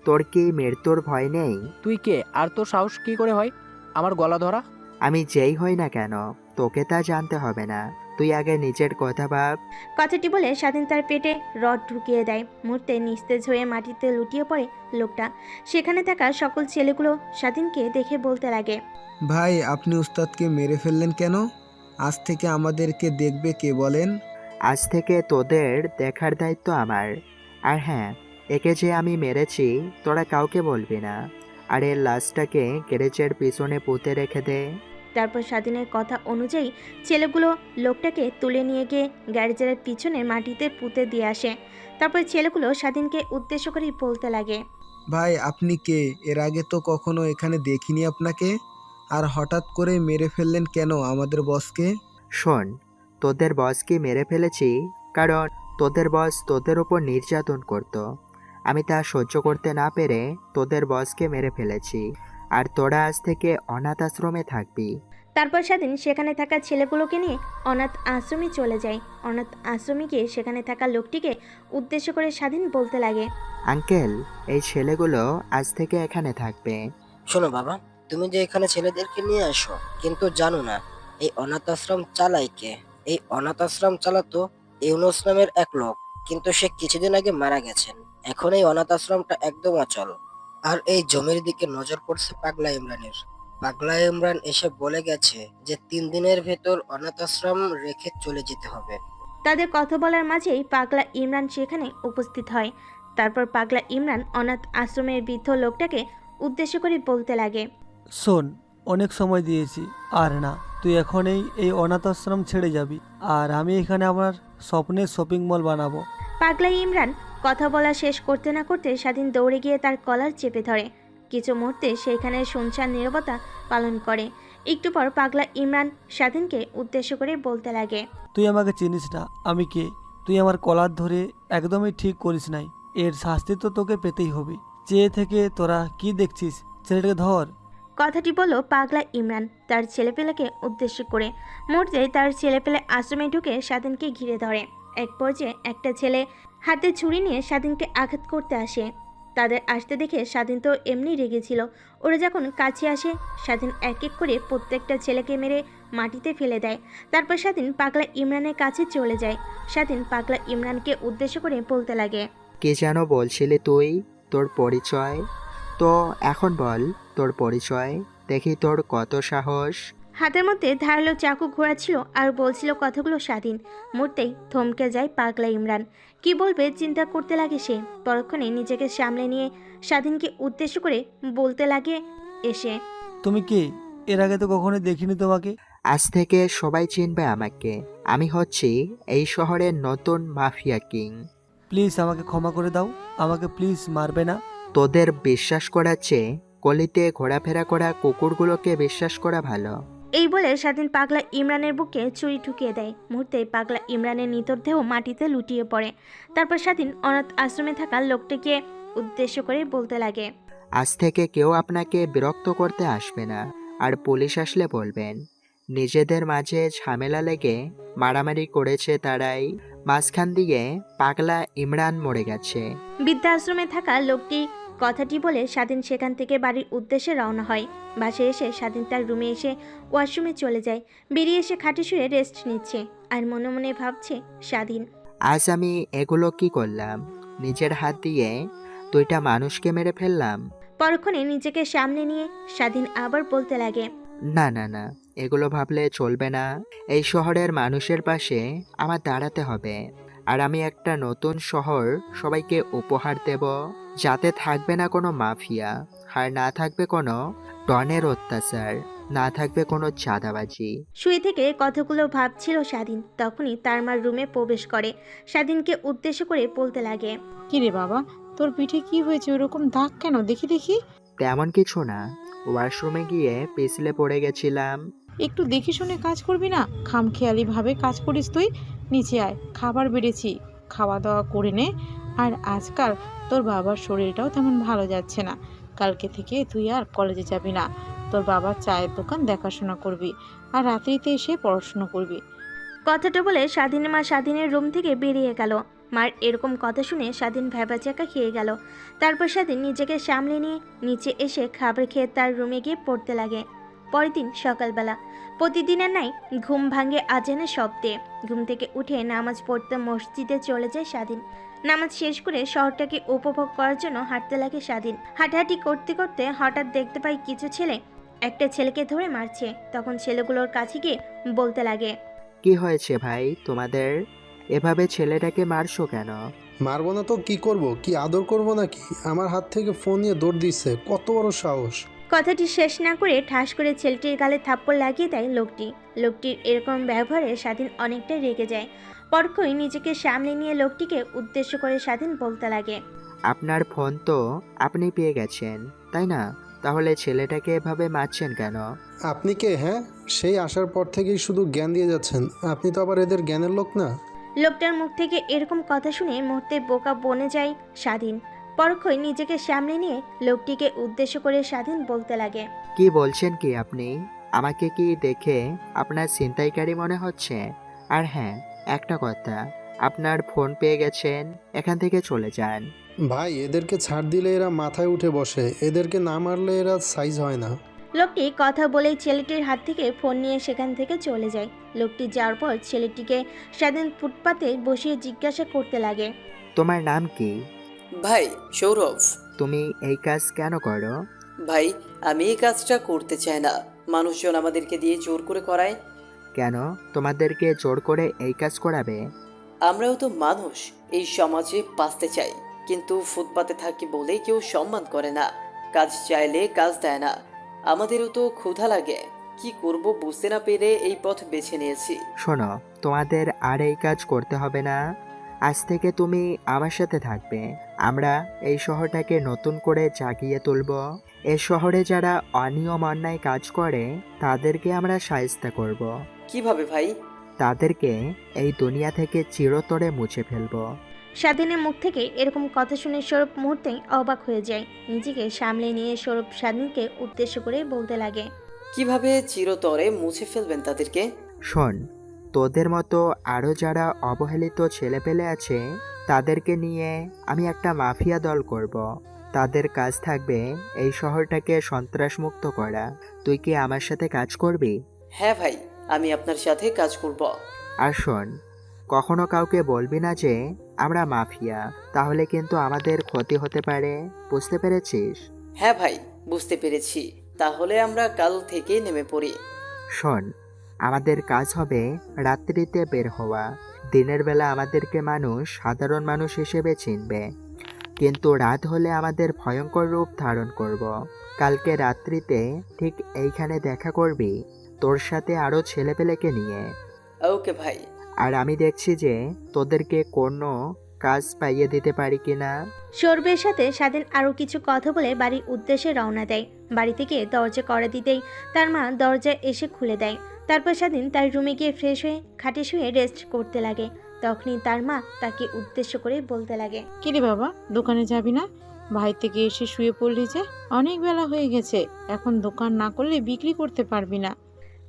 তোর কি মৃত্যুর ভয় নেই? তুই কে আর তোর সাহস কী করে হয় আমার গলা ধরা? আমি যেই হই না কেন তোকে তা জানতে হবে না। তুই আগে নিজের কথা ভাব। কথাটি বলে স্বাধীন তার পেটে রড ঢুকিয়ে দেয়। মুহূর্তে নিস্তেজ হয়ে মাটিতে লুটিয়ে পড়ে লোকটা। সেখানে থাকা সকল ছেলেগুলো স্বাধীনকে দেখে বলতে লাগে, ভাই আপনি উস্তাদকে মেরে ফেললেন কেন? আজ থেকে আমাদেরকে দেখবে কে বলেন? আজ থেকে তোদের দেখার দায়িত্ব আমার। আর হ্যাঁ, একে যে আমি মেরেছি তোরা কাউকে বলবি না। আর এর লাশটাকে গ্যারেজের পিছনে পুঁতে রেখে দে। তারপর স্বাধীনের কথা অনুযায়ী ছেলেগুলো লোকটাকে তুলে নিয়ে গিয়ে গ্যারেজের পিছনে মাটিতে পুঁতে দিয়ে আসে। তারপর ছেলেগুলো স্বাধীনকে উদ্দেশ্য করে বলতে লাগে, ভাই আপনি কে? এর আগে তো কখনো এখানে দেখিনি আপনাকে। আর হঠাৎ করে মেরে ফেললেন কেন আমাদের বসকে? শোন, তোদের বসকে মেরে ফেলেছি কারণ তোদের বস তোদের উপর নির্যাতন করত। আমি তা সহ্য করতে না পেরে তোদের বসকে মেরে ফেলেছি। আর তোরা আজ থেকে অনাথ আশ্রমে থাকবি। তারপর স্বাধীন সেখানে থাকা ছেলেগুলোকে নিয়ে অনাথ আশ্রমে চলে যায়। অনাথ আশ্রমে গিয়ে সেখানে থাকা লোকটিকে উদ্দেশ্য করে স্বাধীন বলতে লাগে, আঙ্কেল, এই ছেলেগুলো আজ থেকে এখানে থাকবে। শোনো বাবা, তুমি যে এখানে ছেলেদেরকে নিয়ে আসো, কিন্তু জানো না এই অনাথ আশ্রম চালায় কে? এই অনাথ আশ্রম চালাতো ইউনুস নামের এক লোক, কিন্তু সে কিছুদিন আগে মারা গেছেন। এখন এই অনাথ আশ্রমটা একদম অচল। আর এই জমির দিকে নজর পড়ছে পাগলা ইমরানের। পাগলা ইমরান এসে বলে গেছে যে 3 দিনের ভেতর অনাথ আশ্রম রেখে চলে যেতে হবে। তাদের কথা বলার মাঝেই পাগলা ইমরান সেখানে উপস্থিত হয়। তারপর পাগলা ইমরান অনাথ আশ্রমের বৃদ্ধ লোকটাকে উদ্দেশ্য করে বলতে লাগে, শোন, অনেক সময় দিয়েছি, আর না, তুই এখনই এই অনাথ আশ্রম ছেড়ে যাবি, আর আমি এখানে আমার স্বপ্নের শপিং মল বানাবো। পাগলা ইমরান কথা বলা শেষ করতে না করতে স্বাধীন দৌড়ে গিয়ে তার কলার চেপে ধরে। কিছু মুহূর্তে সেইখানে শুনশান নীরবতা পালন করে। একটু পর পাগলা ইমরান স্বাধীনকে উদ্দেশ্য করে বলতে লাগে, তুই আমাকে চিনিস না, আমি কে? তুই আমার কলার ধরে একদমই ঠিক করিস নাই। এর শাস্তি তো তোকে পেতেই হবে। চেয়ে থেকে তোরা কি দেখছিস? ছেলেটাকে ধর। কথাটি বলল পাগলা ইমরান তার ছেলেপেলেকে উদ্দেশ্য করে। মুহূর্তে তার ছেলেপেলে আশ্রমে ঢুকে স্বাধীনকে ঘিরে ধরে। এক পর্যায়ে একটা ছেলে হাতে ছুরি নিয়ে স্বাধীনকে আঘাত করতে আসে। তাদের আসতে দেখে স্বাধীন তো এমনি রেগেছিল। ওরা যখন কাছে আসে, স্বাধীন এক এক করে প্রত্যেকটা ছেলেকে মেরে মাটিতে ফেলে দেয়। তারপর স্বাধীন পাগলা ইমরানের কাছে চলে যায়। স্বাধীন পাগলা ইমরানকে উদ্দেশ্য করে বলতে লাগে, কে যেন বলছিলি তুই? তোর পরিচয় তো এখন বল। তোর পরিচয় দেখি, তোর কত সাহস। হাতের মধ্যে ধারালো চাকু ঘোরাচ্ছিল আর বলছিল কথাগুলো স্বাধীন। মুহূর্তেই থমকে যায় পাগলা ইমরান। কি বলবে চিন্তা করতে লাগে সে। পরক্ষণে নিজেকে সামলে নিয়ে স্বাধীনকে উদ্দেশ্য করে বলতে লাগে এসে, তুমি কে? এর আগে তো কখনো দেখিনি তোমাকে। আজ থেকে সবাই চিনবে আমাকে। আমি হচ্ছি এই শহরের নতুন মাফিয়া কিং। প্লিজ আমাকে ক্ষমা করে দাও, আমাকে প্লিজ মারবে না। তোদের বিশ্বাস করার চেয়ে গলিতে ঘোরাফেরা করা কুকুরগুলোকে বিশ্বাস করা ভালো। এই বলে স্বাধীন পাগলা ইমরানের বুকে ছুরি ঢুকিয়ে দেয়। মুহূর্তে পাগলা ইমরানের নিথর দেহ মাটিতে লুটিয়ে পড়ে। তারপর স্বাধীন অনাথ আশ্রমে থাকা লোকটিকে উদ্দেশ্য করে বলতে লাগে, আজ থেকে কেউ আপনাকে বিরক্ত করতে আসবে না। আর পুলিশ আসলে বলবেন নিজেদের মাঝে ঝামেলা লেগে মারামারি করেছে তারাই। মাঝখান দিয়ে পাগলা ইমরান মরে গেছে। বৃদ্ধাশ্রমে থাকা লোকটি কথাটি বলে স্বাধীন সেখান থেকে বাড়ির উদ্দেশ্যে রওনা হয়। বাসায় এসে স্বাধীন তার রুমে এসে ওয়াশরুমে চলে যায়। বেরিয়ে এসে খাটে শুয়ে রেস্ট নিচ্ছে আর মনে মনে ভাবছে স্বাধীন, আজ আমি এগুলো কি করলাম? নিজের হাত দিয়ে 2টা মানুষকে মেরে ফেললাম। পরক্ষণে নিজেকে সামনে নিয়ে স্বাধীন আবার বলতে লাগে, না না না, এগুলো ভাবলে চলবে না। এই শহরের মানুষের পাশে আমার দাঁড়াতে হবে। আর আমি একটা নতুন শহর সবাইকে উপহার দেব, যাতে থাকবে না কোনো মাফিয়া, আর না থাকবে কোনো ডনের অত্যাচার, না থাকবে কোনো চাঁদাবাজি। শুয়ে থেকে কথাগুলো ভাবছিল স্বাধীন। তখনই তার মার রুমে প্রবেশ করে। স্বাধীনকে উদ্দেশ্য করে বলতে লাগে, কিরে বাবা, তোর পিঠে কি হয়েছে? ওরকম দাগ কেন? দেখি দেখি। তেমন কিছু না, ওয়াশরুমে গিয়ে পিছলে পড়ে গেছিলাম। একটু দেখে শুনে কাজ করবি না? খামখেয়ালি ভাবে কাজ করিস তুই। নিচে আয়, খাবার বেড়েছি, খাওয়া দাওয়া করে নে। আর আজকাল তোর বাবার শরীরটাও তেমন ভালো যাচ্ছে না। কালকে থেকে তুই আর কলেজে যাবি না। তোর বাবার চায়ের দোকান দেখাশোনা করবি, আর রাত্রিতে এসে পড়াশোনা করবি। কথাটা বলে স্বাধীনের মা স্বাধীনের রুম থেকে বেরিয়ে গেল। মার এরকম কথা শুনে স্বাধীন ভ্যাবাচাকা খেয়ে গেল। তারপর স্বাধীন নিজেকে সামলে নিয়ে নিচে এসে খাবার খেয়ে তার রুমে গিয়ে পড়তে লাগে। পরের দিন সকালবেলা প্রতিদিনের নাই ঘুম ভাঙে আজানের শব্দে। ঘুম থেকে উঠে নামাজ পড়তে মসজিদে চলে যায় স্বাধীন। নামাজ শেষ করে শহরটাকে উপভোগ করার জন্য হাঁটতে লাগে স্বাধীন। হাঁটাহাঁটি করতে করতে হঠাৎ দেখতে পাই কিছু ছেলে একটা ছেলেকে ধরে মারছে। তখন ছেলেগুলোর কাছে গিয়ে বলতে লাগে, কি হয়েছে ভাই তোমাদের? এভাবে ছেলেটাকে মারছো কেন? মারবো না তো কি করব? কি আদর করব নাকি? আমার হাত থেকে ফোন নিয়ে দৌড় দিচ্ছে, কত বড় সাহস! কথাটি শেষ না করে ঠাস করে ছেলেটির গালে থাপ্পড় লাগিয়ে দেয় লোকটি। লোকটির এরকম ব্যবহারে স্বাধীন অনেকটাই রেগে যায়। পরক্ষই নিজেকে সামনে নিয়ে লোকটিকে উদ্দেশ্য করে স্বাধীন বলতে লাগে, আপনার ফোন তো আপনি পেয়ে গেছেন, তাই না? তাহলে ছেলেটাকে এভাবে মারছেন কেন? আপনি কে? হ্যাঁ, সেই আসার পর থেকেই শুধু জ্ঞান দিয়ে যাচ্ছেন। আপনি তো আবার এদের জ্ঞানের লোক না। লোকটার মুখ থেকে এরকম কথা শুনে মুহূর্তে বোকা বনে যায় স্বাধীন। পরক্ষই নিজেকে সামনে নিয়ে লোকটিকে উদ্দেশ্য করে স্বাধীন বলতে লাগে, কি বলছেন কি আপনি? আমাকে কি দেখে আপনার ছিনতাইকারী মনে হচ্ছে? আর হ্যাঁ, একটা কথা, আপনার ফোন পেয়ে গেছেন, এখান থেকে চলে যান। ভাই, এদেরকে ছাড় দিলে এরা মাথায় উঠে বসে, এদেরকে না মারলে এরা সাইজ হয় না। লোকটি কথা বলেই ছেলেটির হাত থেকে ফোন নিয়ে সেখান থেকে চলে যায়। লোকটি যাওয়ার পর ছেলেটিকে স্বাধীন ফুটপাতে বসিয়ে জিজ্ঞাসা করতে লাগে, তোমার নাম কি? ভাই সৌরভ। তুমি এই কাজ কেন করো? ভাই আমি এই কাজটা করতে চাই না, মানুষজন আমাদেরকে দিয়ে জোর করে করায়। কেন তোমাদেরকে জোর করে এই কাজ করাবে? আমরাও তো মানুষ, এই সমাজে বাঁচতে চাই, কিন্তু ফুটপাতে থাকি বলেই কেউ সম্মান করে না, কাজ চাইলে কাজ দেয় না। আমাদেরও তো ক্ষুধা লাগে, কি করব বুঝতে না পেরে এই পথ বেছে নিয়েছি। শোনো, তোমাদের আর এই কাজ করতে হবে না। আজ থেকে তুমি আমার সাথে থাকবে। আমরা এই শহরটাকে নতুন করে জাগিয়ে তুলব। এই শহরে যারা অনিয়ম অন্যায় কাজ করে তাদেরকে আমরা শায়েস্তা করব। কিভাবে ভাই? তাদেরকে এই দুনিয়া থেকে চিরতরে মুছে ফেলবো। স্বাধীনের মুখ থেকে এরকম কথা শুনে সৌরভ মুহূর্তেই অবাক হয়ে যায়। নিজেকে সামলে নিয়ে সৌরভ স্বাধীনকে উদ্দেশ্য করে বলতে লাগে, কিভাবে চিরতরে মুছে ফেলবেন তাদেরকে? শোন, তোদের মতো আরও যারা অবহেলিত ছেলেপেলে আছে তাদেরকে নিয়ে আমি একটা মাফিয়া দল করব। তাদের কাজ থাকবে এই শহরটাকে সন্ত্রাসমুক্ত করা। তুই কি আমার সাথে কাজ করবি? হ্যাঁ ভাই, আমি আপনার সাথে কাজ করব। আর শোন, কখনো কাউকে বলবি না যে আমরা মাফিয়া, তাহলে কিন্তু আমাদের ক্ষতি হতে পারে। বুঝতে পেরেছিস? হ্যাঁ ভাই, বুঝতে পেরেছি। তাহলে আমরা কাল থেকে নেমে পড়ি। শোন, আমাদের কাজ হবে রাত্রিতে বের হওয়া। দিনের বেলা আমাদেরকে মানুষ সাধারণ মানুষ হিসেবে চিনবে, কিন্তু রাত হলে আমাদের ভয়ঙ্কর রূপ ধারণ করব। কালকে রাত্রিতে ঠিক এইখানে দেখা করবি তোর সাথে আরও ছেলেপেলেকে নিয়ে। ওকে ভাই। আর আমি দেখছি যে তোদেরকে কোনো কাজ পাইয়ে দিতে পারি কিনা। সৌরভের সাথে স্বাধীন আরও কিছু কথা বলে বাড়ির উদ্দেশ্যে রওনা দেয়। বাড়িতে গিয়ে দরজা কড়া দিতেই তার মা দরজায় এসে খুলে দেয়। তারপর স্বাধীন তার রুমে গিয়ে ফ্রেশ হয়ে খাটে শুয়ে রেস্ট করতে লাগে। তখনই তার মা তাকে উদ্দেশ্য করে বলতে লাগে, কিরে বাবা, দোকানে যাবি না? ভাই থেকে এসে শুয়ে পড়লি যে? অনেক বেলা হয়ে গেছে, এখন দোকান না করলে বিক্রি করতে পারবি না।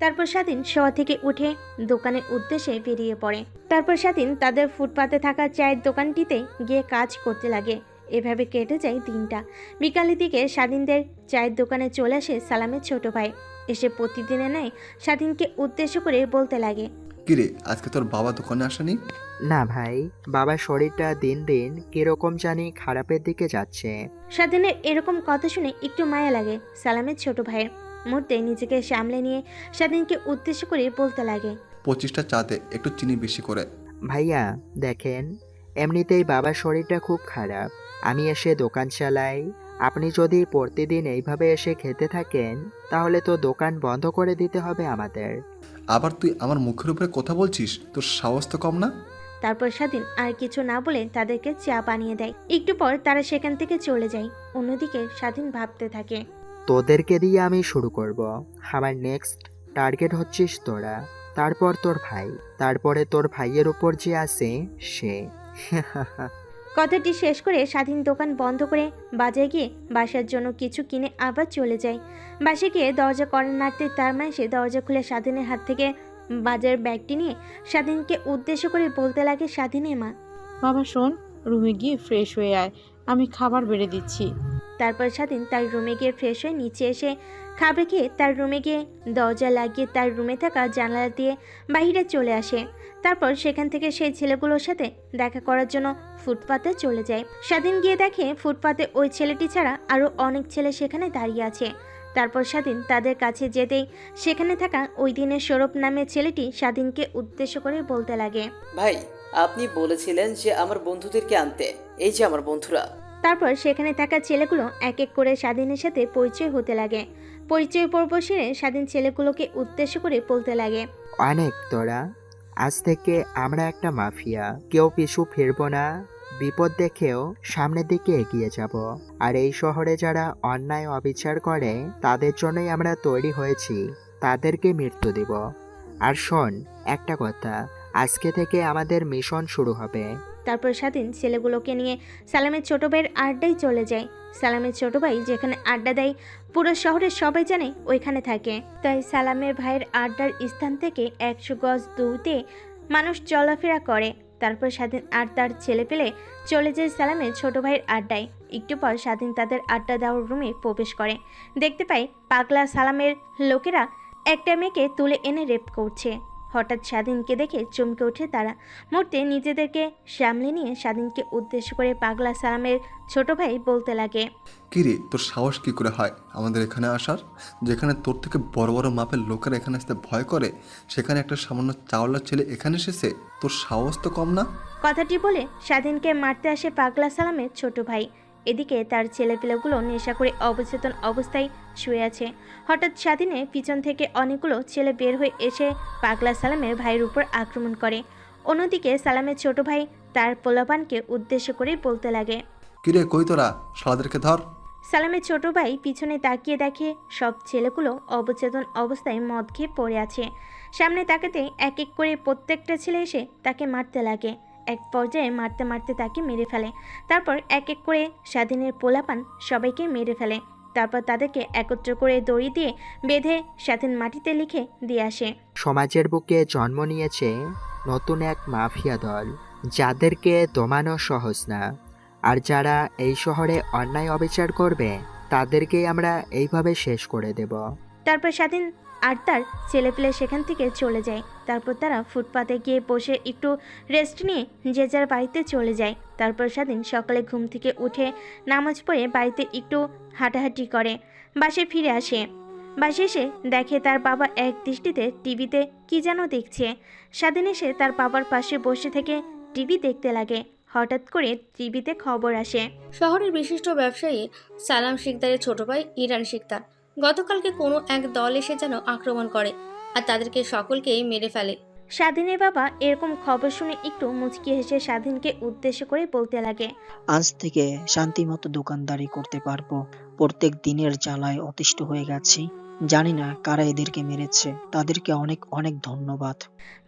তারপর স্বাধীন শোয়া থেকে উঠে দোকানের উদ্দেশ্যে বেরিয়ে পড়ে। তারপর স্বাধীন তাদের ফুটপাতে থাকা চায়ের দোকানটিতে গিয়ে কাজ করতে লাগে। এভাবে কেটে যায় দিনটা। বিকালের দিকে স্বাধীনদের চায়ের দোকানে চলে আসে সালামের ছোট ভাই। এসে প্রতিদিনের ন্যায় স্বাধীনকে উদ্দেশ্য করে বলতে লাগে, কিরে, আজকে তোর বাবা দোকানে আসেনি? না ভাই, বাবার শরীরটা দিন দিন কিরকম জানি খারাপের দিকে যাচ্ছে। স্বাধীনের এরকম কথা শুনে একটু মায়া লাগে সালামের ছোট ভাইয়ের। মুহূর্তে নিজেকে সামলে নিয়ে স্বাধীনকে উদ্দেশ্য করে বলতে লাগে, 25টা চাতে একটু চিনি বেশি করে। ভাইয়া দেখেন, এমনিতেই বাবার শরীরটা খুব খারাপ। আমি এসে দোকান চালাই, আপনি যদি প্রতিদিন এইভাবে এসে খেতে থাকেন তাহলে তো দোকান বন্ধ করে দিতে হবে আমাদের। আবার তুই আমার মুখের উপরে কথা বলছিস? তোর সাহস তো কম না? তারপর স্বাধীন আর কিছু না বলে তাদেরকে চা বানিয়ে দেয়। একটু পর তারা সেখান থেকে চলে যায়। অন্যদিকে স্বাধীন ভাবতে থাকে, তোদেরকে দিয়ে আমি শুরু করব। আমার নেক্সট টার্গেট হচ্ছিস তোরা, তারপর তোর ভাই, তারপরে তোর ভাইয়ের উপর যে আছে সে। কথাটি শেষ করে স্বাধীন দোকান বন্ধ করে বাজারে গিয়ে বাসার জন্য কিছু কিনে আবার চলে যায়। বাসে গিয়ে দরজা কড়া নাড়তে তার মা এসে দরজা খুলে স্বাধীনের হাত থেকে বাজারের ব্যাগটি নিয়ে স্বাধীনকে উদ্দেশ্য করে বলতে লাগে, স্বাধীনের মা, বাবা শোন, রুমে গিয়ে ফ্রেশ হয়ে আয়, আমি খাবার বেড়ে দিচ্ছি। তারপর স্বাধীন তার রুমে গিয়ে ফ্রেশ হয়ে নিচে এসে খাবার খেয়ে তার রুমে গিয়ে দরজা লাগিয়ে তার রুমে থাকা জানালা দিয়ে বাইরে চলে আসে। তারপর সেখান থেকে সেই ছেলেগুলোর সাথে দেখা করার জন্য ফুটপাতে চলে যায়। স্বাধীন গিয়ে দেখে ফুটপাতে ওই ছেলেটি ছাড়া আরও অনেক ছেলে সেখানে দাঁড়িয়ে আছে। তারপর স্বাধীন তাদের কাছে যেতেই সেখানে থাকা ওই দিনের সৌরভ নামের ছেলেটি স্বাধীনকে উদ্দেশ্য করে বলতে লাগে, ভাই, আপনি বলেছিলেন যে আমার বন্ধুদেরকে আনতে, এই যে আমার বন্ধুরা। তারপর সেখানে থাকা ছেলেগুলো এক এক করে স্বাধীনের সাথে পরিচয় হতে লাগে। পরিচয় পর্ব সেরে স্বাধীন ছেলেগুলোকে উদ্দেশ্য করে বলতে লাগে, অনেক তোরা, আজ থেকে আমরা একটা মাফিয়া, কেউ পিছু ফিরবো না, বিপদ দেখেও সামনের দিকে এগিয়ে যাব। আর এই শহরে যারা অন্যায় অবিচার করে তাদের জন্যই আমরা তৈরি হয়েছি, তাদেরকে মৃত্যু দেব। আর শোন একটা কথা, আজকে থেকে আমাদের মিশন শুরু হবে। তারপর স্বাধীন ছেলেগুলোকে নিয়ে সালামের ছোট ভাইয়ের আড্ডায় চলে যায়। সালামের ছোট ভাই যেখানে আড্ডা দেয় পুরো শহরের সবাই জানে ওইখানে থাকে, তাই সালামের ভাইয়ের আড্ডার স্থান থেকে 100 গজ দূরতে মানুষ চলাফেরা করে। তারপর স্বাধীন আর তার ছেলে পেলে চলে যায় সালামের ছোট ভাইয়ের আড্ডায়। একটু পর স্বাধীন তাদের আড্ডা দেওয়ার রুমে প্রবেশ করে। দেখতে পায় পাগলা সালামের লোকেরা একটা মেয়েকে তুলে এনে রেপ করছে। হঠাৎ স্বাধীনকে দেখে চমকে ওঠে তারা। মুহূর্তে নিজেদেরকে সামলে নিয়ে স্বাধীনকে উদ্দেশ্য করে পাগলা সালামের ছোট ভাই বলতে লাগে, কিরে, তোর সাহস কি করে হয় আমাদের এখানে আসার? যেখানে তোর থেকে বড় বড় মাপের লোকেরা এখানে আসতে ভয় করে, সেখানে একটা সামান্য চাওলার ছেলে এখানে এসেছে, তোর সাহস তো কম না? কথাটি বলে স্বাধীনকে মারতে আসে পাগলা সালামের ছোট ভাই। এদিকে তার ছেলেপিলেগুলো নেশা করে অবচেতন অবস্থায় শুয়ে আছে। হঠাৎ স্বাধীনের পিছন থেকে অনেকগুলো ছেলে বের হয়ে এসে পাগলা সালামের ভাইয়ের উপর আক্রমণ করে। অন্যদিকে সালামের ছোট ভাই তার পোলাপানকে উদ্দেশ্য করে বলতে লাগে, কিরে কই তোরা, শালাদেরকে ধর। সালামের ছোট ভাই পিছনে তাকিয়ে দেখে সব ছেলেগুলো অবচেতন অবস্থায় মদ খেয়ে পড়ে আছে। সামনে তাকাতে এক এক করে প্রত্যেকটা ছেলে এসে তাকে মারতে লাগে। এক পর্যায়ে মারতে মারতে তাকে মেরে ফেলে। তারপর এক এক করে স্বাধীনের পোলাপান সবাইকে মেরে ফেলে। তারপর তাদেরকে একত্র করে দড়ি দিয়ে বেঁধে স্বাধীন মাটিতে লিখে দিয়ে আসে। সমাজের বুকে জন্ম নিয়েছে নতুন এক মাফিয়া দল, যাদেরকে দমানো সহজ না। আর যারা এই শহরে অন্যায় অবিচার করবে তাদেরকেই আমরা এইভাবে শেষ করে দেব। তারপর স্বাধীন আর তার ছেলেপিলে সেখান থেকে চলে যায়। তারপর তারা ফুটপাতে গিয়ে বসে একটু রেস্ট নিয়ে যে যার বাড়িতে চলে যায়। তারপর স্বাধীন সকালে ঘুম থেকে উঠে নামাজ পড়ে বাড়িতে একটু হাঁটাহাঁটি করে বাসে ফিরে আসে। বাসে এসে দেখে তার বাবা এক দৃষ্টিতে টিভিতে কি যেন দেখছে। স্বাধীন এসে তার বাবার পাশে বসে থেকে টিভি দেখতে লাগে। হঠাৎ করে টিভিতে খবর আসে, শহরের বিশিষ্ট ব্যবসায়ী সালাম শিকদারের ছোট ভাই ইরান শিকদার গতকালকে কোনো এক দল এসে যেন আক্রমণ করে আর তাদেরকে সকলকেই মেরে ফেলে। স্বাধীনের বাবা এরকম খবর শুনে একটু মুচকি হেসে স্বাধীনকে উদ্দেশ্য করে বলতে লাগে, আজ থেকে শান্তিমতো দোকানদারি করতে পারবো। প্রত্যেক দিনের জ্বালায় অতিষ্ঠ হয়ে গেছি। জানি না কারা এদেরকে মেরেছে, তাদেরকে অনেক অনেক ধন্যবাদ।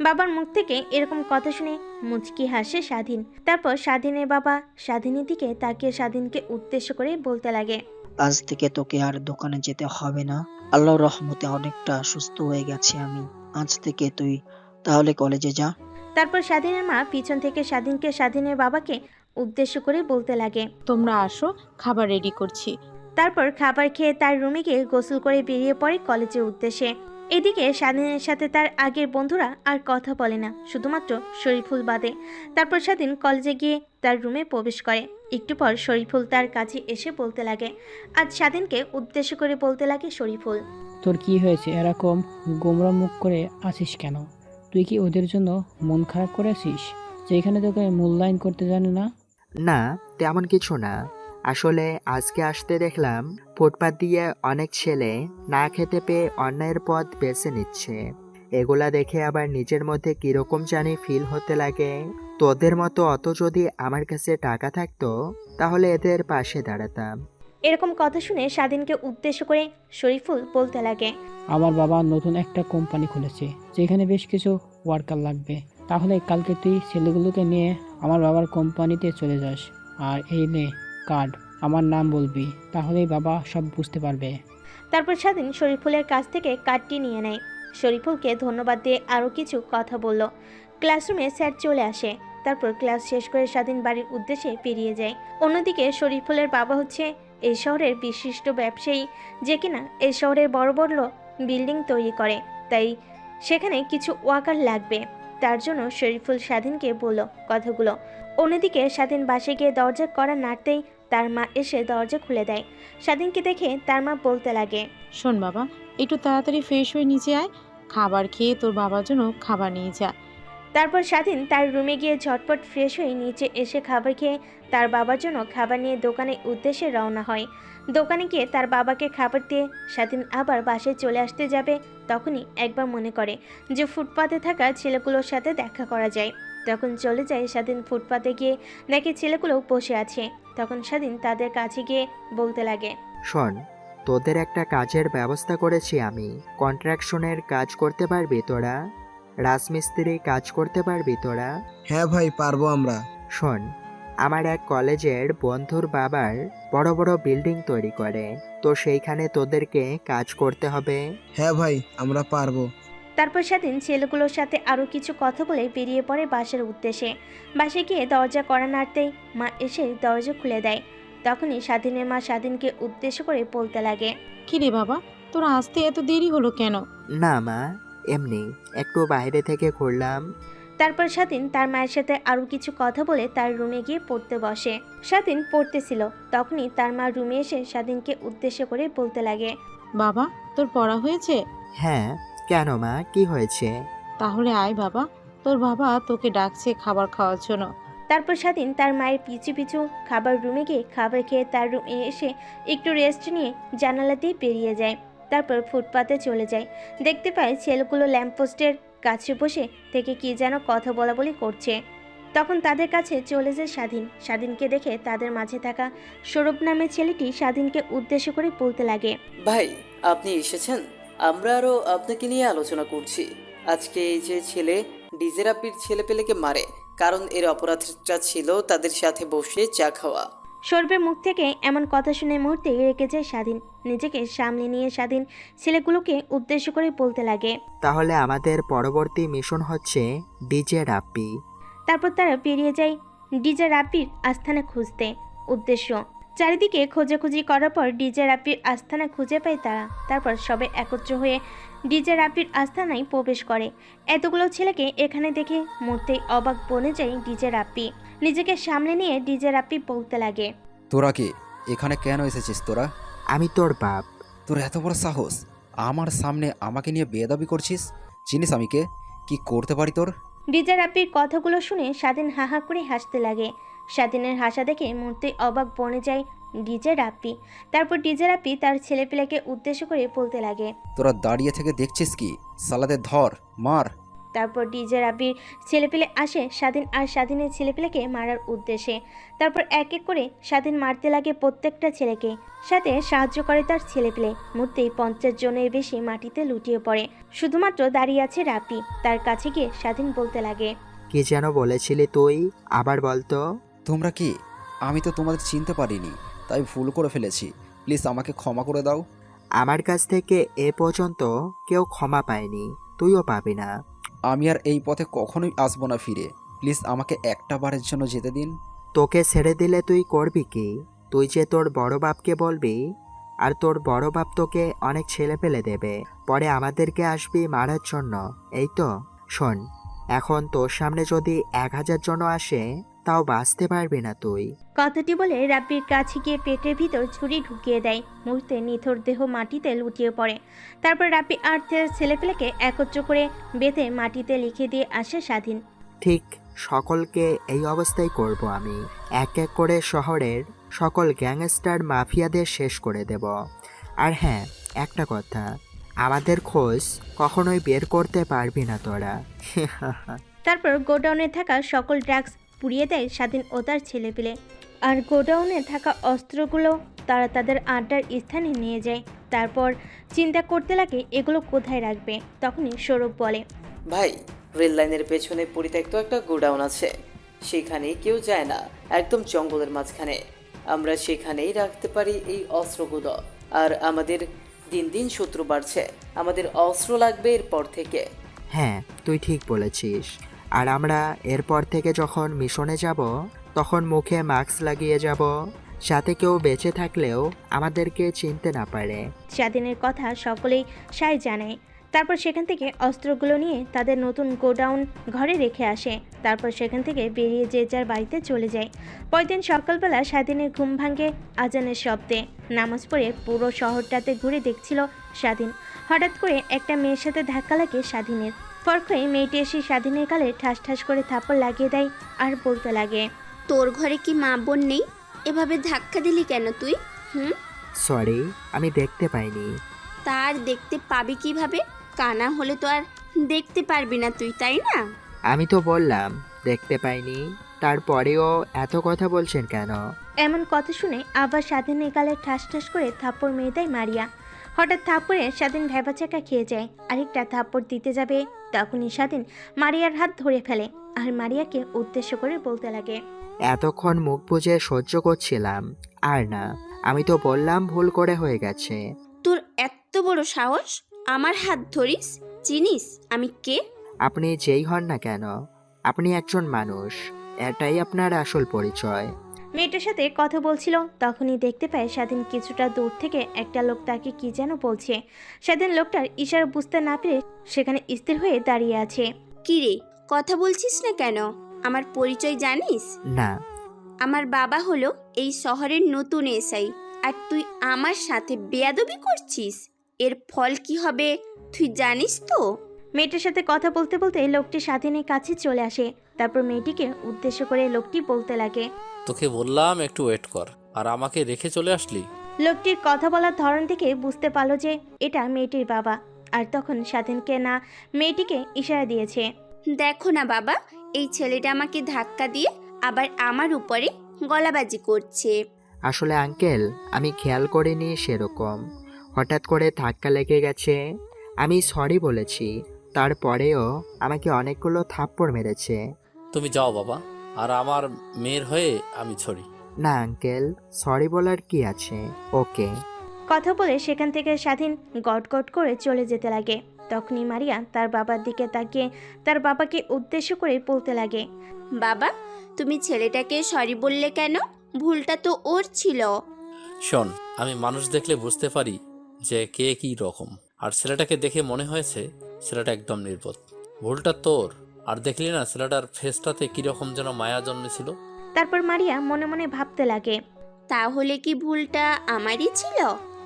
বাবার মুখ থেকে এরকম কথা শুনে মুচকি হাসে স্বাধীন। তারপর স্বাধীনের বাবা স্বাধীনের দিকে তাকিয়ে স্বাধীনকে উদ্দেশ্য করে বলতে লাগে, আজ থেকে তোকে আর দোকানে যেতে হবে না। আল্লাহর রহমতে অনেকটা সুস্থ হয়ে গেছি আমি। আজ থেকে তুই তাহলে কলেজে যা। তারপর স্বাধীনের মা পিছন থেকে স্বাধীনকে স্বাধীনের বাবাকে উদ্দেশ্য করে বলতে লাগে, তোমরা আসো, খাবার রেডি করছি। তারপর খাবার খেয়ে তার রুমে গিয়ে গোসল করে বেরিয়ে পড়ে কলেজের উদ্দেশ্যে। এদিকে স্বাধীনের সাথে তার আগের বন্ধুরা আর কথা বলে না, শুধুমাত্র শরীফুল বাদে। তারপর স্বাধীন কলেজে গিয়ে তার রুমে প্রবেশ করে। একটু পর শরীফুল তার কাছে এসে বলতে লাগে, আজ স্বাধীনকে উদ্দেশ্য করে বলতে লাগে শরীফুল, তোর কি হয়েছে, এরকম গোমরা মুখ করে আছিস কেন? তুই কি ওদের জন্য মন খারাপ করেছিস যেখানে তোকে মূল্যায়ন করতে জানে না? না, তেমন কিছু না। আসলে আজকে আসতে দেখলাম ফুটপাত দিয়ে অনেক ছেলে না খেতে পেয়ে অন্যায়ের পথ বেছে নিচ্ছে। এগুলা দেখে আবার নিজের মধ্যে কিরকম জানি ফিল হতে লাগে। তোদের মতো অত যদি আমার কাছে টাকা থাকতো তাহলে এদের পাশে দাঁড়াতাম। এরকম কথা শুনে স্বাধীনকে উদ্দেশ্য করে শরীফুল বলতে লাগে, আমার বাবা নতুন একটা কোম্পানি খুলেছে যেখানে বেশ কিছু ওয়ার্কার লাগবে। তাহলে কালকে তুই ছেলেগুলোকে নিয়ে আমার বাবার কোম্পানিতে চলে যাস। আর এই নে কার্ড, আমার নাম বলবি, তাহলেই বাবা সব বুঝতে পারবে। তারপর স্বাধীন শরীফুলের কাছ থেকে কার্ডটি নিয়ে নেয়। শরীফুলকে ধন্যবাদ দিয়ে আরও কিছু কথা বলল। ক্লাসরুমে স্যার চলে আসে। তারপর ক্লাস শেষ করে স্বাধীন বাড়ির উদ্দেশ্যে বেরিয়ে যায়। অন্যদিকে শরীফুলের বাবা হচ্ছে এই শহরের বিশিষ্ট ব্যবসায়ী, যে কিনা এই শহরের বড় বড় বিল্ডিং তৈরি করে, তাই সেখানে কিছু ওয়ার্কার লাগবে। তার জন্য শরীফুল স্বাধীনকে বলল কথাগুলো। অন্যদিকে স্বাধীন বাসে গিয়ে দরজা কড়া নাড়তেই তার মা এসে দরজা খুলে দেয়। স্বাধীনকে দেখে তার মা বলতে লাগে, শোন বাবা, একটু তাড়াতাড়ি ফ্রেশ হয়ে নিচে আয়, খাবার খেয়ে তোর বাবার জন্য খাবার নিয়ে যা। তারপর স্বাধীন তার রুমে গিয়ে ঝটপট ফ্রেশ হয়ে নিচে এসে খাবার খেয়ে তার বাবার জন্য খাবার নিয়ে দোকানের উদ্দেশ্যে রওনা হয়। দোকানে গিয়ে তার বাবাকে খাবার দিয়ে স্বাধীন আবার বাসায় চলে আসতে যাবে, তখনই একবার মনে করে যে ফুটপাতে থাকা ছেলেগুলোর সাথে দেখা করা যায়। তখন চলে যায় স্বাধীন ফুটপাতে গিয়ে দেখে ছেলেগুলো বসে আছে। তখন স্বাধীন তাদের কাছে গিয়ে বলতে লাগে, শোন, তোদের একটা কাজের ব্যবস্থা করেছি আমি। কন্ট্রাকশনের কাজ করতে পারবি তোরা? রাজমিস্ত্রি কাজ করতে পারবি তোরা? হ্যাঁ ভাই, পারবো আমরা। শোন, আমার এক কলেজের বন্ধুর বাবার বড় বড় বিল্ডিং তৈরি করে, তো সেইখানে তোদেরকে কাজ করতে হবে। হ্যাঁ ভাই, আমরা পারবো। তারপর স্বাধীন ছেলেগুলোর সাথে আরও কিছু কথা বলে বেরিয়ে পড়ে বাসার উদ্দেশ্যে। বাসে গিয়ে দরজা কড়া নাড়তেই মা এসে দরজা খুলে দেয়। তখনই স্বাধীনের মা স্বাধীনকে উদ্দেশ্য করে বলতে লাগে, কি রে বাবা, তোর আসতে এত দেরি হলো কেন? না মা, এমনি একটু বাইরে থেকে ঘুরলাম। তারপর স্বাধীন তার মায়ের সাথে আরও কিছু কথা বলে তার রুমে গিয়ে পড়তে বসে। স্বাধীন পড়তেছিল, তখনই তার মা রুমে এসে স্বাধীনকে উদ্দেশ্য করে বলতে লাগে, বাবা, তোর পড়া হয়েছে? হ্যাঁ, কেন মা, কি হয়েছে? তাহলে আয় বাবা, তোর বাবা তোকে ডাকছে খাবার খাওয়ার জন্য। তারপর স্বাধীন তার মায়ের পিছু পিছু খাবার রুমে গিয়ে খাবার খেয়ে তার রুমে এসে একটু রেস্ট নিয়ে জানালা দিয়ে বেরিয়ে যায়। তারপর ফুটপাতে চলে যায়। দেখতে পায় ছেলেগুলো ল্যাম্পপোস্টের কাছে বসে থেকে কি যেন কথা বলাবলি করছে। তখন তাদের কাছে চলে যায় স্বাধীন। স্বাধীনকে দেখে তাদের মাঝে থাকা সৌরভ নামের ছেলেটি স্বাধীনকে উদ্দেশ্য করে বলতে লাগে, ভাই, আপনি এসেছেন? আমরা আরও আপনাকে নিয়ে আলোচনা করছি। আজকে এই যে ছেলে ডিজেরাপির ছেলেপেলেকে মারে, কারণ এর অপরাধটা ছিল তাদের সাথে বসে চা খাওয়া। সৌরভের মুখ থেকে এমন কথা শুনে মুহূর্তে রেগে যায় স্বাধীন। নিজেকে সামলে নিয়ে স্বাধীন ছেলেগুলোকে উদ্দেশ্য করে বলতে লাগে, তাহলে আমাদের পরবর্তী মিশন হচ্ছে ডিজে রাপ্পি। তারপর তারা বেরিয়ে যায় ডিজে রাপির আস্থানা খুঁজতে। উদ্দেশ্য চারিদিকে খোঁজাখুঁজি করার পর ডিজে রাপির আস্থানা খুঁজে পায় তারা। তারপর সবাই একত্র হয়ে ডিজে রাপির আস্থানায় প্রবেশ করে। এতগুলো ছেলেকে এখানে দেখে মুহূর্তেই অবাক বনে যায় ডিজে রাপি। নিজেকে সামলে নিয়ে ডিজে রাপি বলতে লাগে, তোরা কি এখানে কেন এসেছিস? তোরা? আমি তোর বাপ। তোর এত বড় সাহস, আমার সামনে আমাকে নিয়ে বেয়াদবি করছিস? চিনিস আমি কে, কি করতে পারি তোর? ডিজে রাপির কথাগুলো শুনে স্বাধীন হাহা করে হাসতে লাগে। স্বাধীনের হাসা দেখে মুহূর্তেই অবাক বনে যায় ডিজে রাপি। তারপর ডিজে রাপি তার ছেলেপিলাকে উদ্দেশ্য করে বলতে লাগে, তোরা দাঁড়িয়ে থেকে দেখছিস কি? সালাদের ধর, মার। তারপর ডিজে রাপির ছেলেপিলে আসে স্বাধীন আর স্বাধীনের ছেলেপিলেকে মারার উদ্দেশ্যে। তারপর এক এক করে স্বাধীন মারতে লাগে প্রত্যেকটা ছেলেকে, সাথে সাহায্য করে তার ছেলেপিলে। মুহূর্তেই 50 জনের বেশি মাটিতে লুটিয়ে পড়ে। শুধুমাত্র দাঁড়িয়ে আছে রাপি। তার কাছে গিয়ে স্বাধীন বলতে লাগে, কি যেন বলেছিলি তুই, আবার বলতো। তোমরা কি? আমি তো তোমাদের চিনতে পারিনি, তাই ভুল করে ফেলেছি। প্লিজ আমাকে ক্ষমা করে দাও। আমার কাছ থেকে এ পর্যন্ত কেউ ক্ষমা পায়নি, তুইও পাবি না। আমি আর এই পথে কখনোই আসবো না ফিরে। প্লিজ আমাকে একটা বারের জন্য যেতে দিন। তোকে ছেড়ে দিলে তুই করবি কি? তুই যে তোর বড় বাপকে বলবি, আর তোর বড় বাপ তোকে অনেক ছেলে পেলে দেবে, পরে আমাদেরকে আসবি মারার জন্য, এই তো? শোন, এখন তোর সামনে যদি 1000 জন আসে তাও বাঁচতে পারবি না তুই। কথাটি বলে রাপির কাছে গিয়ে পেটের ভিতর ছুরি ঢুকিয়ে দেয়। মুহূর্তে নিথর দেহ মাটিতে লুটিয়ে পড়ে। তারপর রাপি আর ছেলেপেলেকে একত্র করে বেঁধে মাটিতে লিখে দিয়ে আসে স্বাধীন। ঠিক সকলকে এই অবস্থায় করব আমি। এক এক করে শহরের সকল গ্যাংস্টার মাফিয়াদের শেষ করে দেব। আর হ্যাঁ, একটা কথা, আমাদের খোঁজ কখনোই বের করতে পারবি না তোরা। তারপর গোডাউনে থাকা সকল ড্রাগস পুড়িয়ে দেয় স্বাধীন ও তার ছেলেপিলে। আর গোডাউনে থাকা অস্ত্রগুলো তারা তাদের আড্ডার স্থানে নিয়ে যায়। তারপর চিন্তা করতে লাগে এগুলো কোথায় রাখবে। তখনই সৌরভ বলে, ভাই, রেল লাইনের পেছনে পরিত্যক্ত একটা গোডাউন আছে, সেখানে কেউ যায় না, একদম জঙ্গলের মাঝখানে। আমরা সেখানেই রাখতে পারি এই অস্ত্রগুলো। আর আমাদের দিন দিন শত্রু বাড়ছে, আমাদের অস্ত্র লাগবে এরপর থেকে। হ্যাঁ, তুই ঠিক বলেছিস। আর আমরা এরপর থেকে যখন মিশনে যাব তখন মুখে মাস্ক লাগিয়ে যাব, সাথে কেউ বেঁচে থাকলেও আমাদেরকে চিনতে না পারে। স্বাধীনের কথা সকলেই সায় জানায়। তারপর সেখান থেকে অস্ত্রগুলো নিয়ে তাদের নতুন গোডাউন ঘরে রেখে আসে। তারপর সেখান থেকে বেরিয়ে যে যার বাড়িতে চলে যায়। পরদিন সকালবেলা স্বাধীনের ঘুম ভাঙে আজানের শব্দে। নামাজ পড়ে পুরো শহরটাতে ঘুরে দেখছিল স্বাধীন। হঠাৎ করে একটা মেয়ের সাথে ধাক্কা লাগে স্বাধীনের। ফর্ক হয়ে মেয়েটি এসে স্বাধীনের গালে ঠাস ঠাস করে থাপ্পড় লাগিয়ে দেয় আর বলতে লাগে, তোর ঘরে কি মা বোন নেই? এভাবে ধাক্কা দিলি কেন তুই? সরি, আমি দেখতে পাইনি। তার দেখতে পাবি কিভাবে? কানা হলে তো আর দেখতে পারবি না তুই, তাই না? আমি তো বললাম দেখতে পাইনি, তারপরেও এত কথা বলছেন কেন? এমন কথা শুনে আবার স্বাধীনের গালে ঠাস ঠাস করে থাপ্পড় মেরে দেয় মারিয়া। হঠাৎ থাপ্পড়ে স্বাধীন ভ্যাবাচাকা খেয়ে যায়। আরেকটা থাপ্পড় দিতে যাবে তখনই স্বাধীন মারিয়ার হাত ধরে ফেলে আর মারিয়াকে উদ্দেশ্য করে বলতে লাগে, এতক্ষণ মুখ বুজে সহ্য করছিলাম, আর না, আমি তো বললাম ভুল করে হয়ে গেছে। তোর এত বড় সাহস? আমার হাত ধরিস? চিনিস আমি কে? আপনি যেই হন না কেন, আপনি একজন মানুষ, এটাই আপনার আসল পরিচয়। মেয়েটার সাথে কথা বলছিল তখনই দেখতে পায় স্বাধীন কিছুটা দূর থেকে একটা লোক তাকে কি যেন বলছে। স্বাধীন লোকটার ইশারা বুঝতে না পেরে সেখানে স্থির হয়ে দাঁড়িয়ে আছে। কি রে, কথা বলছিস না কেন? আমার পরিচয় জানিস? না। আমার বাবা হলো এই শহরের নতুন এসআই, আর তুই আমার সাথে বেয়াদবি করছিস। এর ফল কি হবে তুই জানিস তো? মেয়েটার সাথে কথা বলতে বলতে লোকটি স্বাধীনের কাছে চলে আসে। তারপর মেয়েটিকে উদ্দেশ্য করে লোকটি বলতে লাগে, তোকে বললাম একটু ওয়েট কর, আর আমাকে রেখে চলে আসলি। লোকটির কথা বলার ধরন থেকে বুঝতে পারলো যে এটা মেয়েটির বাবা, আর তখন স্বাধীনকে না মেয়েটিকে ইশারা দিয়েছে। দেখো না বাবা, এই ছেলেটা আমাকে ধাক্কা দিয়ে আবার আমার উপরে গলাবাজি করছে। আসলে আঙ্কেল, আমি খেয়াল করিনি সেরকম, হঠাৎ করে ধাক্কা লেগে গেছে। আমি সরি বলেছি, তারপরেও আমাকে অনেকগুলো থাপ্পড় মেরেছে। তুমি যাও বাবা, আর আমার মেয়ের হয়ে আমি ছড়ি। না আঙ্কেল, সরি বলার কি আছে, ওকে। কথা বলে সেখান থেকে স্বাধীন গট গট করে চলে যেতে লাগে। তখনই মারিয়া তার বাবার দিকে তাকিয়ে তার বাবাকে উদ্দেশ্য করে বলতে লাগে, বাবা, তুমি ছেলেটাকে সরি বললে কেন? ভুলটা তো ওর ছিল। শোন, আমি মানুষ দেখলে বুঝতে পারি যে কে কি রকম, আর ছেলেটাকে দেখে মনে হয়েছে ছেলেটা একদম নির্বোধ। ভুলটা তোর। আর দেখলি না ছেলেটার ফেসটাতে কিরকম যেন মায়া জন্মেছিল। তারপর মারিয়া মনে মনে ভাবতে লাগে, তাহলে কি ভুলটা আমারই ছিল?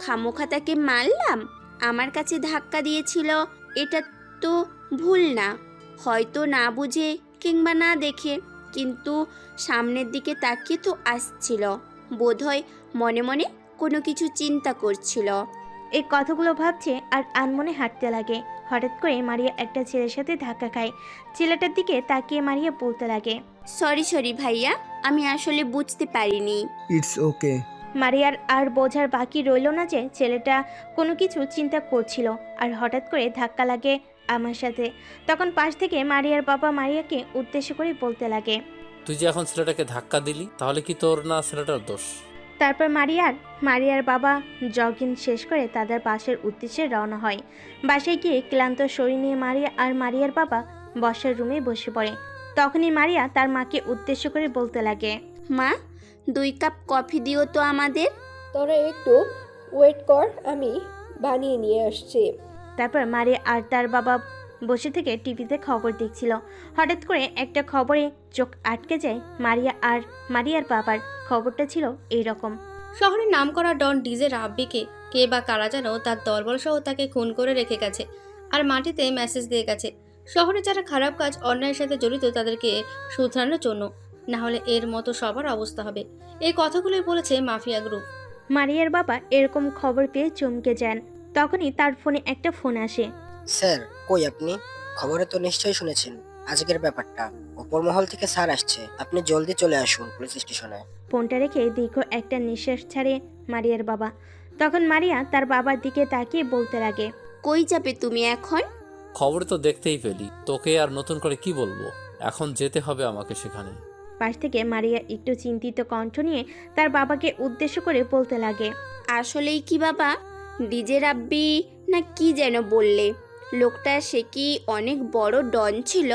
খামোখা তাকে মারলাম, আমার কাছে ধাক্কা দিয়েছিল, এটা তো ভুল না। হয়তো না বুঝে কিংবা না দেখে, কিন্তু সামনের দিকে তাকিয়ে তো আসছিল। বোধহয় মনে মনে কোনো কিছু চিন্তা করছিল। এই কথাগুলো ভাবছে আর আনমনে হাঁটতে লাগে। হঠাৎ করে মারিয়া একটা ছেলের সাথে ধাক্কা খায়। ছেলেটার দিকে তাকিয়ে মারিয়া বলতে লাগে, সরি সরি ভাইয়া, আমি আসলে বুঝতে পারিনি। It's okay. মারিয়ার আর বোঝার বাকি রইল না যে ছেলেটা কোনো কিছু চিন্তা করছিল আর হঠাৎ করে ধাক্কা লাগে আমার সাথে। তখন পাশ থেকে মারিয়ার বাবা মারিয়াকে উদ্দেশ্য করে বলতে লাগে, তুই যে এখন ছেলেটাকে ধাক্কা দিলি, তাহলে কি তোর না ছেলেটার দোষ? তারপর মারিয়ার বাবা জগিং শেষ করে তাদের বাসের উদ্দেশ্যে রওনা হয়। বাসায় গিয়ে ক্লান্ত শরীর নিয়ে মারিয়া আর মারিয়ার বাবা বসার রুমে বসে পড়ে। তখনই মারিয়া তার মাকে উদ্দেশ্য করে বলতে লাগে, মা, 2 কাপ কফি দিও তো আমাদের। তোরা একটু ওয়েট কর, আমি বানিয়ে নিয়ে আসছি। তারপর মারিয়া আর তার বাবা বসে থেকে টিভিতে খবর দেখছিল। হঠাৎ করে একটা খবরে চোখ আটকে যায় মারিয়া আর মারিয়ার বাবার। খবরটা ছিল এইরকম, শহরের নামকরা ডন ডিজে রাব্বিকে কে বা কারা যেন তার দলবল সহ তাকে খুন করে রেখে গেছে আর মাটিতে মেসেজ দিয়ে গেছে শহরে যারা খারাপ কাজ অন্যায়ের সাথে জড়িত তাদেরকে শুধরানোর জন্য, না হলে এর মতো সবার অবস্থা হবে। এই কথাগুলোই বলেছে মাফিয়া গ্রুপ। মারিয়ার বাবা এরকম খবর পেয়ে চমকে যান। তখনই তার ফোনে একটা ফোন আসে। স্যার, কই আপনি? খবরে তো নিশ্চয়ই শুনেছেন আজকের ব্যাপারটা। উপর মহল থেকে স্যার আসছে, আপনি জলদি চলে আসুন পুলিশ স্টেশনে। ফোনটা রেখে দীর্ঘ একটা নিঃশ্বাস ছাড়ে মারিয়ার বাবা। তখন মারিয়া তার বাবার দিকে তাকিয়ে বলতে লাগে, কই যাবে তুমি এখন? খবরে তো দেখতেই পেলি, তোকে আর নতুন করে কি বলবো, এখন যেতে হবে আমাকে সেখানে। পাশ থেকে মারিয়া একটু চিন্তিত কণ্ঠ নিয়ে তার বাবাকে উদ্দেশ্য করে বলতে লাগে, আসলেই কি বাবা, ডিজে রাব্বি না কি যেন বললে? লোকটা সে কি অনেক বড় ডন ছিল?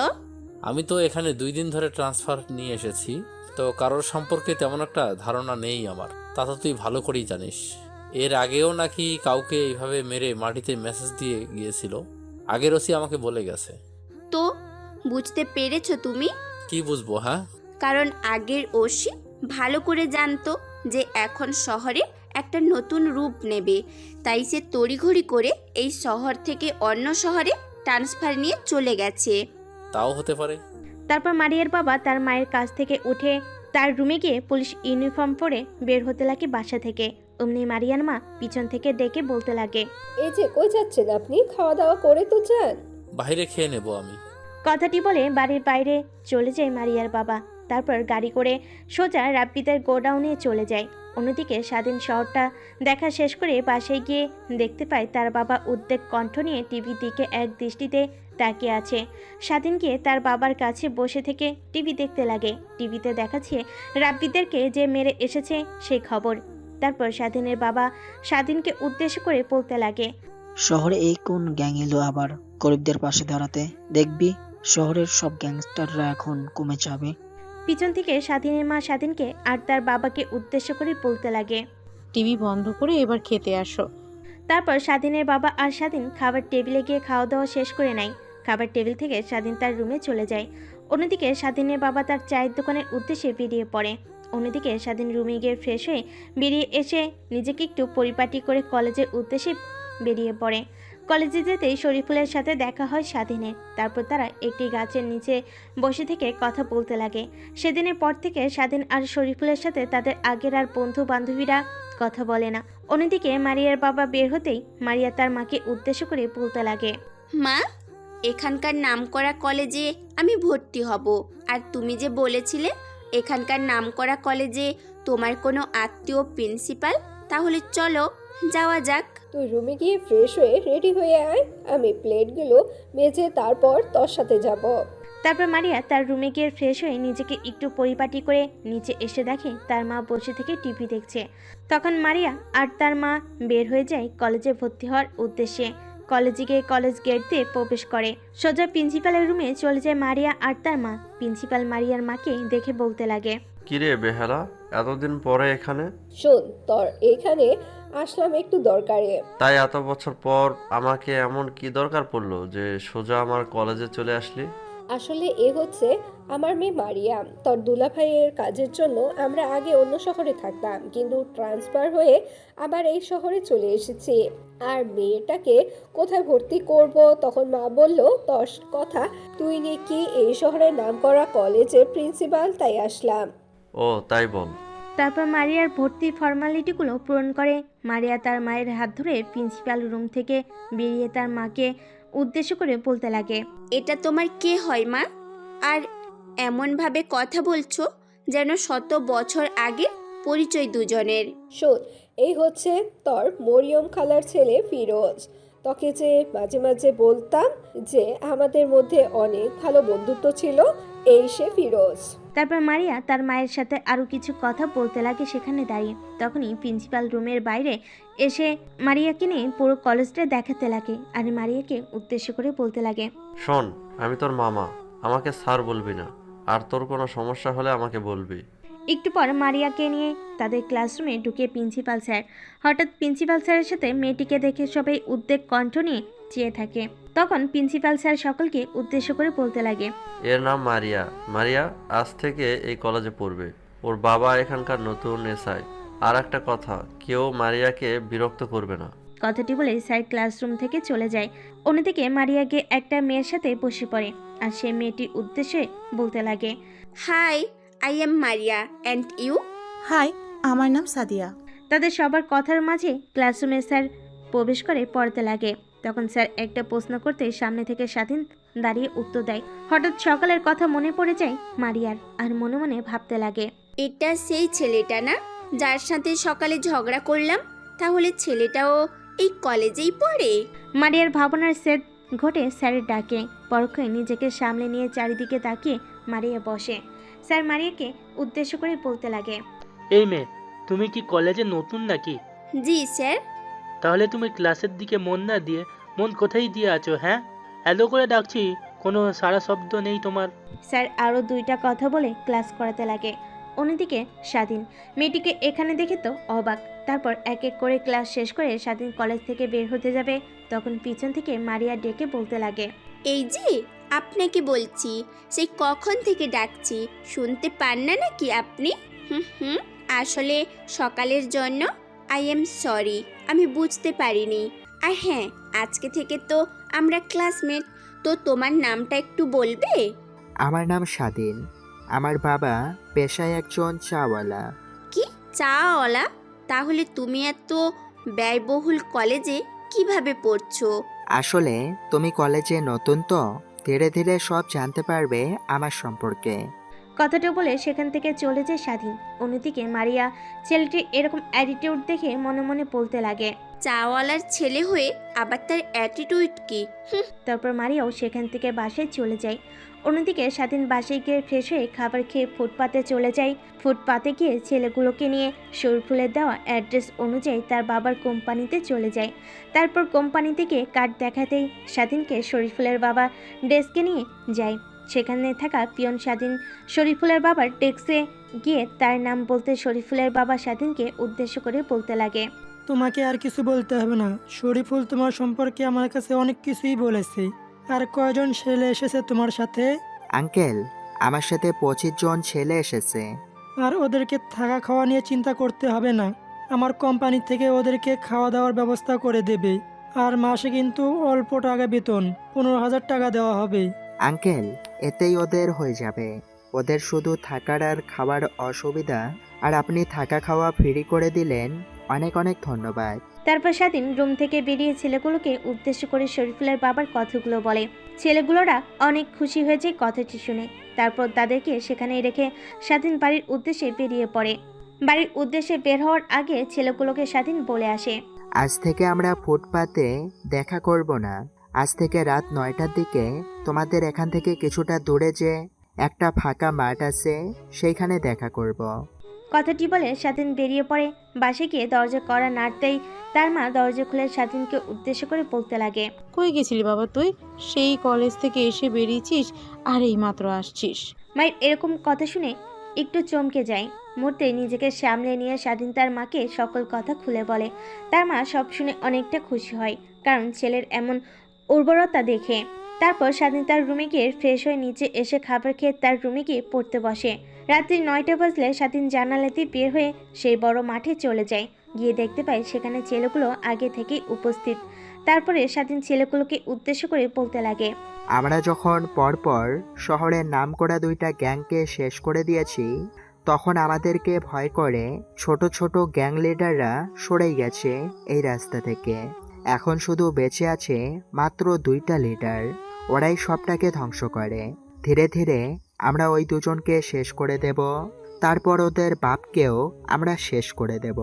আমি তো এখানে 2 দিন ধরে ট্রান্সফার নিয়ে এসেছি, তো কারোর সম্পর্কে তেমন একটা ধারণা নেই আমার। তা তো তুই ভালো করেই জানিস। এর আগেও নাকি কাউকে এইভাবে মেরে মাটিতে মেসেজ দিয়ে গিয়েছিল। আগের ওসি আমাকে বলে গেছে। তো বুঝতে পেরেছো তুমি? কি বুঝবো? হ্যাঁ, কারণ আগের ওসি ভালো করে জানতো যে এখন শহরে একটা নতুন রূপ নেবে, তাই সে তড়িঘড়ি করে এই শহর থেকে অন্য শহরে ট্রান্সফার নিয়ে চলে গেছে। তাও হতে পারে। তারপর মারিয়ার বাবা তার মায়ের কাছ থেকে উঠে তার রুমে গিয়ে পুলিশ ইউনিফর্ম পরে বের হতে লাগে বাসা থেকে। অমনি মারিয়ার মা পিছন থেকে ডেকে বলতে লাগে, এই যে কই যাচ্ছেন আপনি? খাওয়া দাওয়া করে তো যান। বাইরে খেয়ে নেব আমি। কথাটি বলে বাড়ির বাইরে চলে যায় মারিয়ার বাবা। তারপর গাড়ি করে সোজা রাব্বিদের গোডাউনে চলে যায়। অন্যদিকে স্বাধীন শহরটা দেখা শেষ করে বাসায় গিয়ে দেখতে পায় তার বাবা উদ্বেগ কণ্ঠ নিয়ে টিভির দিকে এক দৃষ্টিতে তাকিয়ে আছে। স্বাধীন গিয়ে তার বাবার কাছে বসে থেকে টিভি দেখতে লাগে। টিভিতে দেখাচ্ছে রাব্বিদেরকে যে মেরে এসেছে সেই খবর। তারপর স্বাধীনের বাবা স্বাধীনকে উদ্দেশ্য করে বলতে লাগে, শহরে এই কোন গ্যাং এলো আবার গরিবদের পাশে দাঁড়াতে? দেখবি শহরের সব গ্যাংস্টাররা এখন কমে যাবে। পিছন থেকে স্বাধীনের মা স্বাধীনকে আর তার বাবাকে উদ্দেশ্য করে বলতে লাগে, টিভি বন্ধ করে এবার খেতে আসো। তারপর স্বাধীনের বাবা আর স্বাধীন খাবার টেবিলে গিয়ে খাওয়া দাওয়া শেষ করে নেয়। খাবার টেবিল থেকে স্বাধীন তার রুমে চলে যায়। অন্যদিকে স্বাধীনের বাবা তার চায়ের দোকানের উদ্দেশ্যে বেরিয়ে পড়ে। অন্যদিকে স্বাধীন রুমে গিয়ে ফ্রেশ হয়ে বেরিয়ে এসে নিজেকে একটু পরিপাটি করে কলেজের উদ্দেশ্যে বেরিয়ে পড়ে। কলেজে যেতেই শরীফুলের সাথে দেখা হয় স্বাধীনের। তারপর তারা একটি গাছের নিচে বসে থেকে কথা বলতে লাগে। সেদিনের পর থেকে স্বাধীন আর শরীফুলের সাথে তাদের আগের আর বন্ধু বান্ধবীরা কথা বলে না। অন্যদিকে মারিয়ার বাবা বের হতেই মারিয়া তার মাকে উদ্দেশ্য করে বলতে লাগে, মা, এখানকার নামকরা কলেজে আমি ভর্তি হব। আর তুমি যে বলেছিলে এখানকার নামকরা কলেজে তোমার কোনো আত্মীয় প্রিন্সিপাল, তাহলে চলো যাওয়া যাক। তুই রুমে গিয়ে ফ্রেশ হয়ে রেডি হয়ে আয়, আমি প্লেটগুলো মেজে তারপর তোর সাথে যাব। তারপর মারিয়া তার রুমে গিয়ে ফ্রেশ হয়ে নিজেকে একটু পরিপাটি করে নিচে এসে দেখে তার মা বসে থেকে টিভি দেখছে। তখন মারিয়া আর তার মা বের হয়ে যায় কলেজে ভর্তি হওয়ার উদ্দেশ্যে। কলেজে গিয়ে কলেজ গেট দিয়ে প্রবেশ করে। সোজা প্রিন্সিপালের রুমে চলে যায় মারিয়া আর তার মা। প্রিন্সিপাল মারিয়ার মাকে দেখে বলতে লাগে, কিরে বেহালা, এতদিন পরে এখানে? শোন, তোর এখানে আসলাম একটু দরকারে। তাই এত বছর পর আমাকে এমন কি দরকার পড়লো যে সোজা আমার কলেজে চলে আসলি? আসলে এ হচ্ছে আমার মেয়ে মারিয়া। তোর দুলাভাইয়ের কাজের জন্য আমরা আগে অন্য শহরে থাকতাম, কিন্তু ট্রান্সফার হয়ে আবার এই শহরে চলে এসেছি। আর মেয়েটাকে কোথায় ভর্তি করব, তখন মা বলল তোর কথা, তুই নাকি এই শহরের নামকরা কলেজের প্রিন্সিপাল, তাই আসলাম। ও তাই বল। তারপর মারিয়ার ভর্তির ফর্মালিটিগুলো পূরণ করে মারিয়া তার মায়ের হাত ধরে প্রিন্সিপাল রুম থেকে বেরিয়ে তার মাকে উদ্দেশ্য করে বলতে লাগে, এটা তোমার কে হয় মা? আর এমনভাবে কথা বলছো যেন 100 বছর আগে পরিচয় দুজনের। শোন, এই হচ্ছে তোর মরিয়ম খালার ছেলে ফিরোজ। তোকে যে মাঝে মাঝে বলতাম যে আমাদের মধ্যে অনেক ভালো বন্ধুত্ব ছিল, এই সে ফিরোজ। তারপর মারিয়া তার মায়ের সাথে আরও কিছু কথা বলতে লাগে সেখানে দাঁড়িয়ে। তখনই প্রিন্সিপাল রুমের বাইরে এসে মারিয়াকে নিয়ে পুরো কলেজটা দেখাতে লাগে আর মারিয়াকে উদ্দেশ্য করে বলতে লাগে, শোন, আমি তোর মামা, আমাকে স্যার বলবি না, আর তোর কোনো সমস্যা হলে আমাকে বলবি। একটু পর মারিয়াকে নিয়ে তাদের ক্লাসরুমে ঢুকে প্রিন্সিপাল স্যার। হঠাৎ প্রিন্সিপাল স্যারের সাথে মেয়েটিকে দেখে সবাই উদ্বেগ কণ্ঠ নিয়ে চেয়ে থাকে। তখন প্রিন্সিপাল স্যার সকলকে উদ্দেশ্য করে বলতে লাগে, এর নাম মারিয়া। মারিয়া আজ থেকে এই কলেজে পড়বে। ওর বাবা এখানকার নতুন এসআই। আর একটা কথা, কেউ মারিয়াকে বিরক্ত করবে না। কথাটি বলে স্যার ক্লাসরুম থেকে চলে যায়। অন্যদিকে মারিয়া গিয়ে একটা মেয়ের সাথে বসে পড়ে আর সে মেয়েটির উদ্দেশ্যে বলতে লাগে, hi, I am Maria and you? Hi, আমার নাম সাদিয়া। তাদের সবার কথার মাঝে ক্লাসরুমে স্যার প্রবেশ করে পড়তে লাগে। তখন স্যার একটা প্রশ্ন করতে সামনে থেকে স্বাধীন দাঁড়িয়ে উত্তর দেয়। হঠাৎ সকালের কথা মনে পড়ে যায় মারিয়ার আর মনে মনে ভাবতে লাগে, এটা সেই ছেলেটা না যার সাথে সকালে ঝগড়া করলাম? তাহলে ছেলেটাও এই কলেজেই পড়ে। মারিয়ার ভাবনার সেট ঘটে স্যারের ডাকে। পরক্ষণে নিজেকে সামলে নিয়ে চারিদিকে তাকিয়ে মারিয়া বসে। স্যার মারিয়াকে উদ্দেশ্য করে বলতে লাগে, এই মেয়ে, তুমি কি কলেজে নতুন নাকি? জি স্যার। তাহলে তুমি ক্লাসের দিকে মন না দিয়ে মন কোথায় দিয়ে আছো? হ্যাঁ, এত করে ডাকছি, কোনো সারা শব্দ নেই তোমার। স্যার আরও 2টা কথা বলে ক্লাস করাতে লাগে। অন্যদিকে স্বাধীন মেয়েটিকে এখানে দেখে তো অবাক। তারপর এক এক করে ক্লাস শেষ করে স্বাধীন কলেজ থেকে বের হতে যাবে, তখন পিছন থেকে মারিয়া ডেকে বলতে লাগে, এই যে আপনাকে বলছি, সেই কখন থেকে ডাকছি, শুনতে পান না নাকি আপনি? হুম, আসলে সকালের জন্য আই এম সরি, আমি বুঝতে পারিনি। আর হ্যাঁ, আজকে থেকে তো আমরা ক্লাসমেট, তো তোমার নামটা একটু বলবে? আমার নাম স্বাধীন। আমার বাবা পেশায় একজন চাওয়ালা। কি চাওয়ালা? তাহলে তুমি এত ব্যয়বহুল কলেজে কিভাবে পড়ছো? আসলে তুমি কলেজে নতুন তো, ধীরে ধীরে সব জানতে পারবে আমার সম্পর্কে। কথাটা বলে সেখান থেকে চলে যায় স্বাধীন। অন্যদিকে মারিয়া ছেলেটির এরকম অ্যাটিটিউড দেখে মনে মনে বলতে লাগে, চাওয়ালার ছেলে হয়ে আবার তার অ্যাটিটিউড কি? তারপর মারিয়াও সেখান থেকে বাসায় চলে যায়। অন্যদিকে স্বাধীন বাসায় গিয়ে ফ্রেশ হয়ে খাবার খেয়ে ফুটপাতে চলে যায়। ফুটপাতে গিয়ে ছেলেগুলোকে নিয়ে শরীফুলের দেওয়া অ্যাড্রেস অনুযায়ী তার বাবার কোম্পানিতে চলে যায়। তারপর কোম্পানিতে গিয়ে কার্ড দেখাতেই স্বাধীনকে শরীফুলের বাবা ডেস্কে নিয়ে যায়। সেখানে থাকা পিয়ন স্বাধীন শরীফুলের বাবার ডেস্কে গিয়ে তার নাম বলতে শরীফুলের বাবা স্বাধীনকে উদ্দেশ্য করে বলতে লাগে, তোমাকে আর কিছু বলতে হবে না, শরীফুল তোমার সম্পর্কে আমার কাছে অনেক কিছুই বলেছে। আর কয়জন ছেলে এসেছে তোমার সাথে? আঙ্কেল, আমার সাথে 25 জন ছেলে এসেছে। আর ওদেরকে থাকা খাওয়া নিয়ে চিন্তা করতে হবে না, আমার কোম্পানি থেকে ওদেরকে খাওয়া দাওয়ার ব্যবস্থা করে দেবে। আর মাসে কিন্তু অল্প টাকা বেতন, 15,000 টাকা দেওয়া হবে। আঙ্কেল, এতেই ওদের হয়ে যাবে। ওদের শুধু থাকার আর খাওয়ার অসুবিধা, আর আপনি থাকা খাওয়া ফ্রি করে দিলেন, অনেক অনেক ধন্যবাদ। তারপর স্বাধীন রুম থেকে বেরিয়ে ছেলেগুলোকে উদ্দেশ্য করে শরীফুলের বাবার কথাগুলো বলে। ছেলেগুলোরা অনেক খুশি হয়েছে কথাটি শুনে। তারপর তাদেরকে সেখানেই রেখে স্বাধীন বাড়ির উদ্দেশ্যে বেরিয়ে পড়ে। বাড়ির উদ্দেশ্যে বের হওয়ার আগে ছেলেগুলোকে স্বাধীন বলে আসে, আজ থেকে আমরা ফুটপাতে দেখা করব না। আজ থেকে রাত 9টার দিকে তোমাদের এখান থেকে কিছুটা দূরে যে একটা ফাঁকা মাঠ আছে, সেইখানে দেখা করব। কথাটি বলে স্বাধীন বেরিয়ে পড়ে। বাসে গিয়ে দরজা কড়া নাড়তেই তার মা দরজা খুলে স্বাধীনকে উদ্দেশ্য করে বলতে লাগে, কই গেছিলি বাবা তুই? সেই কলেজ থেকে এসে বেরিয়েছিস আর এইমাত্র আসছিস? মায়ের এরকম কথা শুনে একটু চমকে যায়। মুহূর্তে নিজেকে সামলে নিয়ে স্বাধীন তার মাকে সকল কথা খুলে বলে। তার মা সব শুনে অনেকটা খুশি হয়, কারণ ছেলের এমন উর্বরতা দেখে। তারপর স্বাধীন তার রুমে গিয়ে ফ্রেশ হয়ে নিচে এসে খাবার খেয়ে তার রুমে গিয়ে পড়তে বসে। রাত্রি 9টা বাজলে স্বাধীন জানালাতে বের হয়ে সেই বড় মাঠে চলে যায়। গিয়ে দেখতে পায় সেখানে ছেলেগুলো আগে থেকেই উপস্থিত। তারপরে স্বাধীন ছেলেগুলোকে উদ্দেশ্য করে বলতে লাগে, আমরা যখন পরপর শহরের নামকরা 2টা গ্যাংকে শেষ করে দিয়েছি, তখন আমাদেরকে ভয় করে ছোট ছোট গ্যাং লিডাররা সরে গেছে এই রাস্তা থেকে। এখন শুধু বেঁচে আছে মাত্র 2টা লিডার। ওরাই সবটাকে ধ্বংস করে। ধীরে ধীরে আমরা ওই 2জনকে শেষ করে দেব, তারপর ওদের বাপকেও আমরা শেষ করে দেব।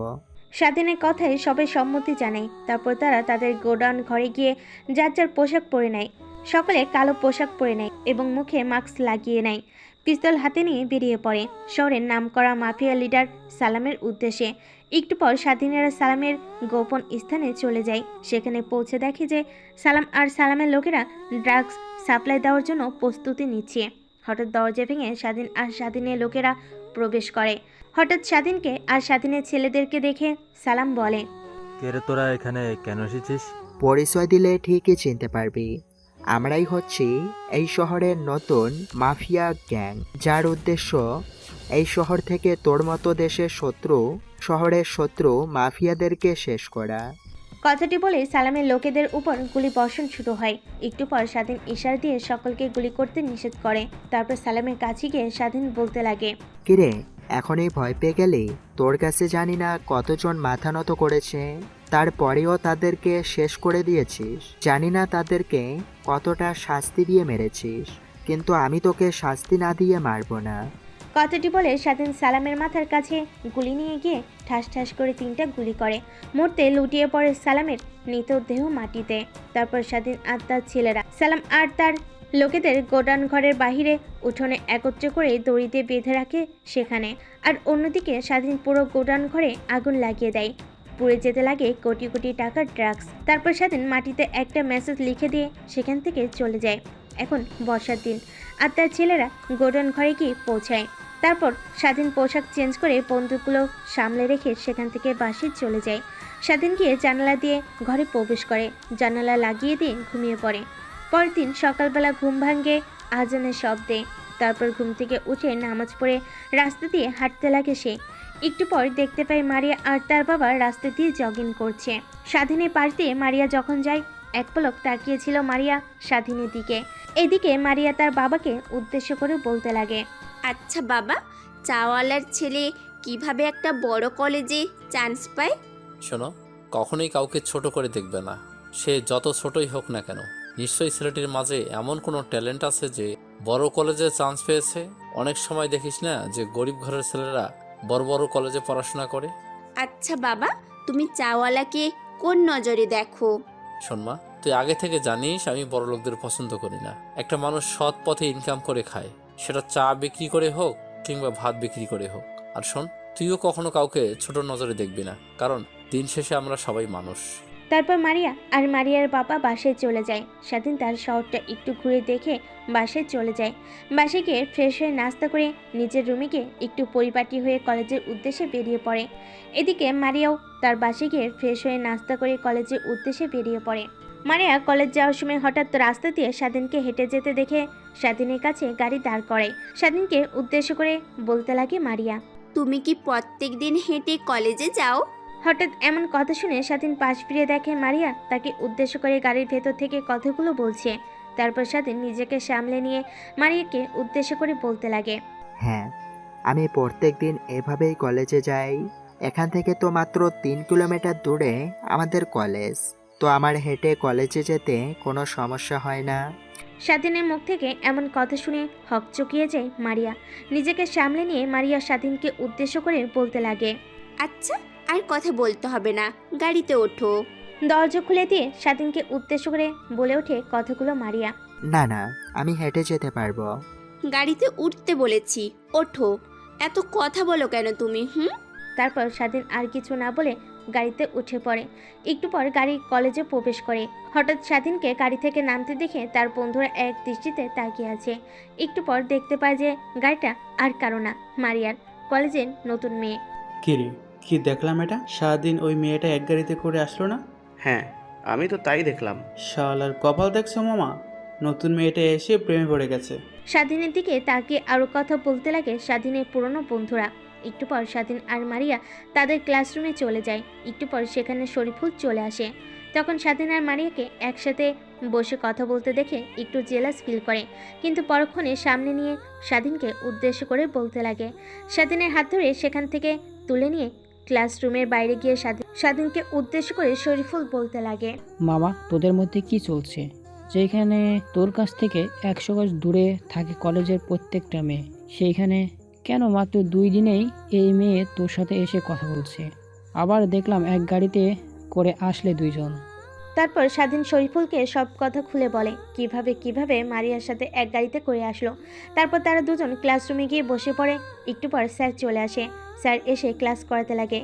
স্বাধীনের কথায় সবাই সম্মতি জানায়। তারপর তারা তাদের গোডাউন ঘরে গিয়ে যার যার পোশাক পরে নেয়। সকলে কালো পোশাক পরে নেয় এবং মুখে মাস্ক লাগিয়ে নেয়। পিস্তল হাতে নিয়ে বেরিয়ে পড়ে শহরের নামকরা মাফিয়া লিডার সালামের উদ্দেশ্যে। একটু পর স্বাধীনেরা সালামের গোপন স্থানে চলে যায়। সেখানে পৌঁছে দেখে যে সালাম আর সালামের লোকেরা ড্রাগস সাপ্লাই দেওয়ার জন্য প্রস্তুতি নিচ্ছে। হঠাৎ দরজা ভেঙে স্বাধীন আর স্বাধীনের লোকেরা প্রবেশ করে। হঠাৎ স্বাধীনকে আর স্বাধীনের ছেলেদেরকে দেখে সালাম বলে, কে রে তোরা এখানে কেন এসেছিস? পরিচয় দিলে ঠিকই চিনতে পারবি। আমরাই হচ্ছি এই শহরের নতুন মাফিয়া গ্যাং, যার উদ্দেশ্য এই শহর থেকে তোর মতো দেশের শত্রু, শহরের শত্রু মাফিয়াদেরকে শেষ করা। কথাটি বলে সালামের লোকেদের উপর গুলি বর্ষণ শুরু হয়। একটু পর স্বাধীন ইশারা দিয়ে সকলকে গুলি করতে নিষেধ করে। তারপর সালামের কাছে গিয়ে স্বাধীন বলতে লাগে, কিরে, এখনই ভয় পেয়ে গেলি? তোর কাছে জানি না কতজন মাথা নত করেছে, তারপরেও তাদেরকে শেষ করে দিয়েছিস। জানি না তাদেরকে কতটা শাস্তি দিয়ে মেরেছিস, কিন্তু আমি তোকে শাস্তি না দিয়ে মারবো না। কথাটি বলে স্বাধীন সালামের মাথার কাছে গুলি নিয়ে গিয়ে ঠাস ঠাস করে 3টা গুলি করে। মুহূর্তে লুটিয়ে পড়ে সালামের মৃতদেহ মাটিতে। তারপর স্বাধীন আর তার ছেলেরা সালাম আর তার লোকেদের গোডাউন ঘরের বাহিরে উঠোনে একত্রে করে দড়িতে বেঁধে রাখে সেখানে। আর অন্যদিকে স্বাধীন পুরো গোডাউন ঘরে আগুন লাগিয়ে দেয়। পুড়ে যেতে লাগে কোটি কোটি টাকার ড্রাগস। তারপর স্বাধীন মাটিতে একটা মেসেজ লিখে দিয়ে সেখান থেকে চলে যায়। এখন বর্ষার দিন আর তার ছেলেরা গোডাউন ঘরে গিয়ে পৌঁছায়। তারপর স্বাধীন পোশাক চেঞ্জ করে বন্দুকগুলো সামলে রেখে সেখান থেকে বাসে চলে যায়। স্বাধীন গিয়ে জানালা দিয়ে ঘরে প্রবেশ করে, জানালা লাগিয়ে দিয়ে ঘুমিয়ে পড়ে। পরের দিন সকালবেলা ঘুম ভাঙে আজানের শব্দে। তারপর ঘুম থেকে উঠে নামাজ পড়ে রাস্তা দিয়ে হাঁটতে লাগে সে। একটু পর দেখতে পায় মারিয়া আর তার বাবা রাস্তা দিয়ে জগিং করছে। স্বাধীনের পাশ দিয়ে মারিয়া যখন যায়, এক পলক তাকিয়েছিল মারিয়া স্বাধীনের দিকে। এদিকে মারিয়া তার বাবাকে উদ্দেশ্য করে বলতে লাগে, আচ্ছা বাবা, চাওয়ালার ছেলে কিভাবে একটা বড় কলেজে চান্স পায়? শোনো, কখনোই কাউকে ছোট করে দেখবে না, সে যত ছোটই হোক না কেন। নিশ্চয়ই ছেলেটির মাঝে এমন কোনো ট্যালেন্ট আছে যে বড় কলেজে চান্স পেয়েছে। অনেক সময় দেখিস না যে গরিব ঘরের ছেলেরা বড় বড় কলেজে পড়াশোনা করে। আচ্ছা বাবা, তুমি চাওয়ালাকে কোন নজরে দেখো? শোনমা, তুই আগে থেকে জানিস আমি বড় লোকদের পছন্দ করি না। একটা মানুষ সৎ পথে ইনকাম করে খায়, সেটা চা বিক্রি করে হোক কিংবা ভাত বিক্রি করে হোক। আর শোন, তুইও কখনো কাউকে ছোট নজরে দেখবি না, কারণ দিন শেষে আমরা সবাই মানুষ। তারপর মারিয়া আর মারিয়ার বাবা বাসায় চলে যায়। স্বাধীন তার শহরটা একটু ঘুরে দেখে বাসায় চলে যায়। বাসায় গিয়ে ফ্রেশ হয়ে নাস্তা করে নিজের রুমে গিয়ে একটু পরিপাটি হয়ে কলেজের উদ্দেশ্যে বেরিয়ে পড়ে। এদিকে মারিয়াও তার বাসায় গিয়ে ফ্রেশ হয়ে নাস্তা করে কলেজের উদ্দেশ্যে বেরিয়ে পড়ে। মারিয়া কলেজ যাওয়ার সময় হঠাৎ রাস্তা দিয়ে স্বাধীনকে হেঁটে যেতে দেখে স্বাধীনের কাছে গাড়ি দাঁড় করায়। স্বাধীনকে উদ্দেশ্য করে বলতে লাগে মারিয়া, তুমি কি প্রত্যেক দিন হেঁটে কলেজে যাও? হঠাৎ এমন কথা শুনে স্বাধীন পাশ ফিরে দেখে মারিয়া তাকে উদ্দেশ্য করে গাড়ির ভেতর থেকে কথাগুলো বলছে। তারপর স্বাধীন নিজেকে সামলে নিয়ে মারিয়াকে উদ্দেশ্য করে বলতে লাগে, হ্যাঁ, আমি প্রত্যেক দিন এভাবেই কলেজে যাই। এখান থেকে তো মাত্র 3 কিলোমিটার দূরে আমাদের কলেজ, তো আমার হেঁটে কলেজে যেতে কোনো সমস্যা হয় না। স্বাধীনের মুখ থেকে এমন কথা শুনে হকচকিয়ে যায় মারিয়া। নিজেকে সামলে নিয়ে মারিয়া স্বাধীনকে উদ্দেশ্য করে বলতে লাগে, আচ্ছা, আর কথা বলতে হবে না, গাড়িতে ওঠো। দরজা খুলে দিয়ে স্বাধীনকে উদ্দেশ্য করে বলে ওঠে কথাগুলো মারিয়া। না না, আমি হেঁটে যেতে পারবো। গাড়িতে উঠতে বলেছি, ওঠো। এত কথা বলো কেন তুমি? তারপর স্বাধীন আর কিছু না বলে গাড়িতে উঠে পড়ে। একটু পর গাড়ি কলেজে প্রবেশ করে। হঠাৎ স্বাধীনকে গাড়ি থেকে নামতে দেখে তার বন্ধুরা এক দৃষ্টিতে তাকিয়ে আছে। একটু পর দেখতে পায় যে গাড়িটা আর কারো না, মারিয়ার, কলেজের নতুন মেয়ে। কিরে, কি দেখলাম এটা? সারাদিন ওই মেয়েটা এক গাড়িতে করে আসলো না? হ্যাঁ, আমি তো তাই দেখলাম। শালার কপাল দেখছো মামা, নতুন মেয়েটা এসে প্রেমে পড়ে গেছে। স্বাধীনের দিকে তাকিয়ে আরও কথা বলতে লাগে স্বাধীনের পুরনো বন্ধুরা। একটু পর স্বাধীন আর মারিয়া তাদের ক্লাসরুমে চলে যায়। একটু পর সেখানে শরীফুল চলে আসে। তখন স্বাধীন আর মারিয়াকে একসাথে বসে কথা বলতে দেখে একটু জেলাস ফিল করে, কিন্তু পরক্ষণে সামনে নিয়ে স্বাধীনকে উদ্দেশ্য করে বলতে লাগে। স্বাধীনের হাত ধরে সেখান থেকে তুলে নিয়ে ক্লাসরুমের বাইরে গিয়ে স্বাধীনকে উদ্দেশ্য করে শরীফুল বলতে লাগে, মামা, তোদের মধ্যে কি চলছে? যেখানে তোর কাছ থেকে 100 গজ দূরে থাকে কলেজের প্রত্যেকটা মেয়ে, সেইখানে কেন মাত্র 2 দিনেই এই মেয়ে তোর সাথে এসে কথা বলছে? আবার দেখলাম এক গাড়িতে করে আসলে 2 জন। তারপর স্বাধীন শরীফুলকে সব কথা খুলে বলে কিভাবে মারিয়ার সাথে এক গাড়িতে করে আসলো। তারপর তারা দুজন ক্লাসরুমে গিয়ে বসে পড়ে। একটু পর স্যার চলে আসে। স্যার এসে ক্লাস করাতে লাগে।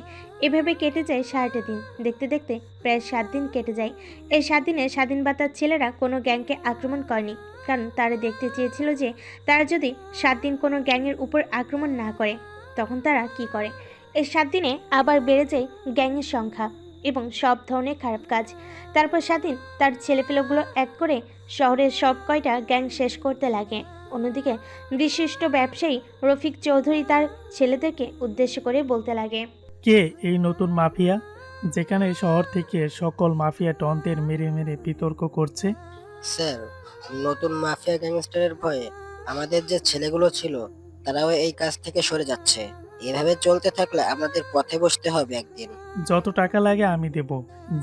এভাবে কেটে যায় 7টা দিন। দেখতে দেখতে প্রায় 7 দিন কেটে যায়। এই 7 দিনে স্বাধীন বাতার ছেলেরা কোনো গ্যাংকে আক্রমণ করেনি, কারণ তারা দেখতে চেয়েছিল যে তারা যদি 7 দিন কোনো গ্যাংয়ের উপর আক্রমণ না করে তখন তারা কি করে। এই 7 দিনে আবার বেড়ে যায় গ্যাংয়ের সংখ্যা এবং সব ধরনের খারাপ কাজ। তারপর স্বাধীন তার ছেলেপেলেগুলো এক করে শহরের সব কয়টা গ্যাং শেষ করতে লাগে। অন্যদিকে বিশিষ্ট ব্যবসায়ী রফিক চৌধুরী তার ছেলেদেরকে উদ্দেশ্য করে বলতে লাগে, কে এই নতুন মাফিয়া, যেখানে শহর থেকে সকল মাফিয়া টনদের মেরে মেরে বিতর্ক করছে? স্যার, নতুন মাফিয়া গ্যাংস্টারের ভয়ে আমাদের যে ছেলেগুলো ছিল তারাও এই কাজ থেকে সরে যাচ্ছে। এভাবে চলতে থাকলে আমাদের পথে বসতে হবে একদিন। যত টাকা লাগে আমি দেব,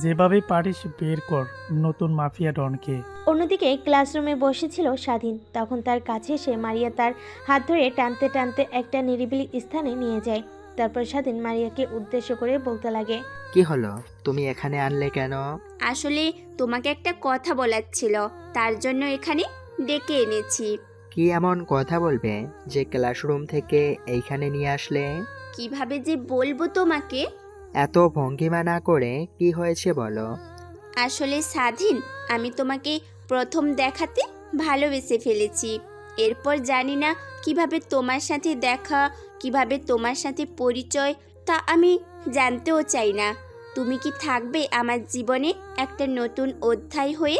যেভাবে পারিস বের কর নতুন মাফিয়া ডনকে। অন্যদিকে ক্লাসরুমে বসেছিল স্বাধীন। তখন তার কাছে এসে মারিয়া তার হাত ধরে টানতে টানতে একটা নিরিবিলি স্থানে নিয়ে যায়। তারপর স্বাধীন মারিয়াকে উদ্দেশ্য করে বলতে লাগে, কি হলো, তুমি এখানে আনলে কেন? আসলে তোমাকে একটা কথা বলার ছিল, তার জন্য এখানে ডেকে এনেছি। কি এমন কথা বলবে যে ক্লাসরুম থেকে এইখানে নিয়ে আসলে? কিভাবে যে বলবো তোমাকে। এত ভঙ্গিমা না করে কি হয়েছে বলো। আসলে স্বাধীন, আমি তোমাকে প্রথম দেখাতে ভালোবেসে ফেলেছি। এরপর জানি না কিভাবে তোমার সাথে দেখা, কিভাবে তোমার সাথে পরিচয়, তা আমি জানতেও চাই না। তুমি কি থাকবে আমার জীবনে একটা নতুন অধ্যায় হয়ে,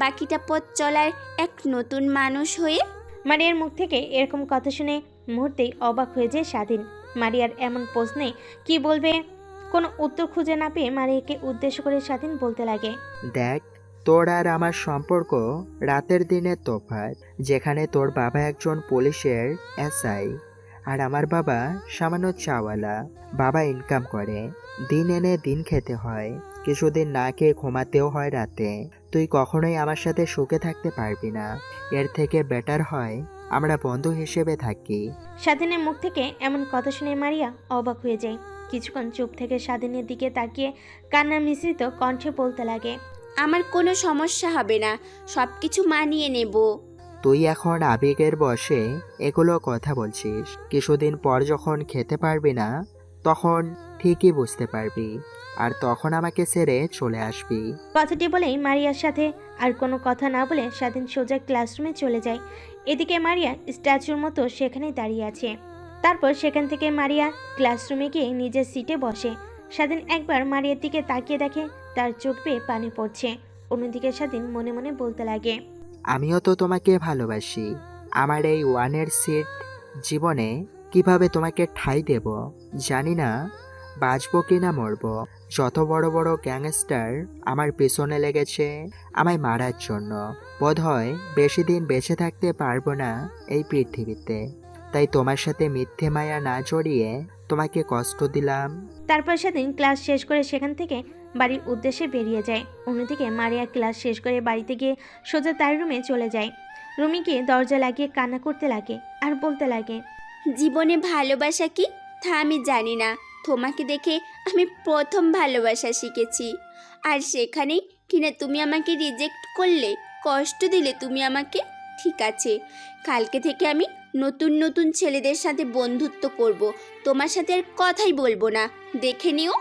বাকিটা পথ চলার এক নতুন মানুষ হয়ে? মারিয়ার মুখ থেকে এরকম কথা শুনে মুহূর্তেই অবাক হয়ে যায় স্বাধীন। মারিয়ার এমন প্রশ্নে কি বলবে কোনো উত্তর খুঁজে না পেয়ে মারিয়াকে উদ্দেশ্য করে স্বাধীন বলতে লাগে, দেখ, তোর আর আমার সম্পর্ক রাতের দিনের তফাৎ। যেখানে তোর বাবা একজন পুলিশের এসআই আর আমার বাবা সামান্য চাওয়ালা। বাবা ইনকাম করে, দিন এনে দিন খেতে হয়, কিছুদিন না খেয়ে ঘুমাতেও হয় রাতে। তুই কখনোই আমার সাথে সুখে থাকতে পারবি না। এর থেকে বেটার হয় আমরা বন্ধু হিসেবে থাকি। স্বাধীনের মুখ থেকে এমন কথা শুনে মারিয়া অবাক হয়ে যায়। কিছুক্ষণ চুপ থেকে স্বাধীনের দিকে তাকিয়ে কান্না মিশ্রিত কণ্ঠে বলতে লাগে, আমার কোনো সমস্যা হবে না, সব কিছু মানিয়ে নেব। তুই এখন আবেগের বশে এগুলো কথা বলছিস। কিছুদিন পর যখন খেতে পারবি না তখন ঠিকই বুঝতে পারবি, আর তখন আমাকে ছেড়ে চলে আসবি। কথাটি বলেই মারিয়ার সাথে আর কোনো কথা না বলে স্বাধীন সোজা ক্লাসরুমে চলে যায়। এদিকে মারিয়া স্ট্যাচুর মতো সেখানেই দাঁড়িয়ে আছে। তারপর সেখান থেকে মারিয়া ক্লাসরুমে গিয়ে নিজের সিটে বসে। স্বাধীন একবার মারিয়ার দিকে তাকিয়ে দেখে তার চোখ বেয়ে পানি পড়ছে। অন্যদিকে স্বাধীন মনে মনে বলতে লাগে, আমিও তো তোমাকে ভালোবাসি। আমার এই ওয়ানের সিট জীবনে কিভাবে তোমাকে ঠাঁই দেব জানি না, বাঁচবো কি না মরবো। যত বড় বড় গ্যাংস্টার আমার পেছনে লেগেছে আমায় মারার জন্য। বোধহয় বেশি দিন বেঁচে থাকতে পারবো না এই পৃথিবীতে। তাই তোমার সাথে মিথ্যে মায়া না জড়িয়ে তোমাকে কষ্ট দিলাম। তারপর সেদিন ক্লাস শেষ করে সেখান থেকে বাড়ির উদ্দেশ্যে বেরিয়ে যায়। অন্যদিকে মারিয়া ক্লাস শেষ করে বাড়িতে গিয়ে সোজা তার রুমে চলে যায়। রুমে গিয়ে দরজা লাগিয়ে কান্না করতে লাগে আর বলতে লাগে, জীবনে ভালোবাসা কি তা আমি জানি না। তোমাকে দেখে আমি প্রথম ভালোবাসা শিখেছি, আর সেখানেই কিনা তুমি আমাকে রিজেক্ট করলে, কষ্ট দিলে তুমি আমাকে। ঠিক আছে, কালকে থেকে আমি নতুন নতুন ছেলেদের সাথে বন্ধুত্ব করব, তোমার সাথে আর কথাই বলবো না, দেখে নিও।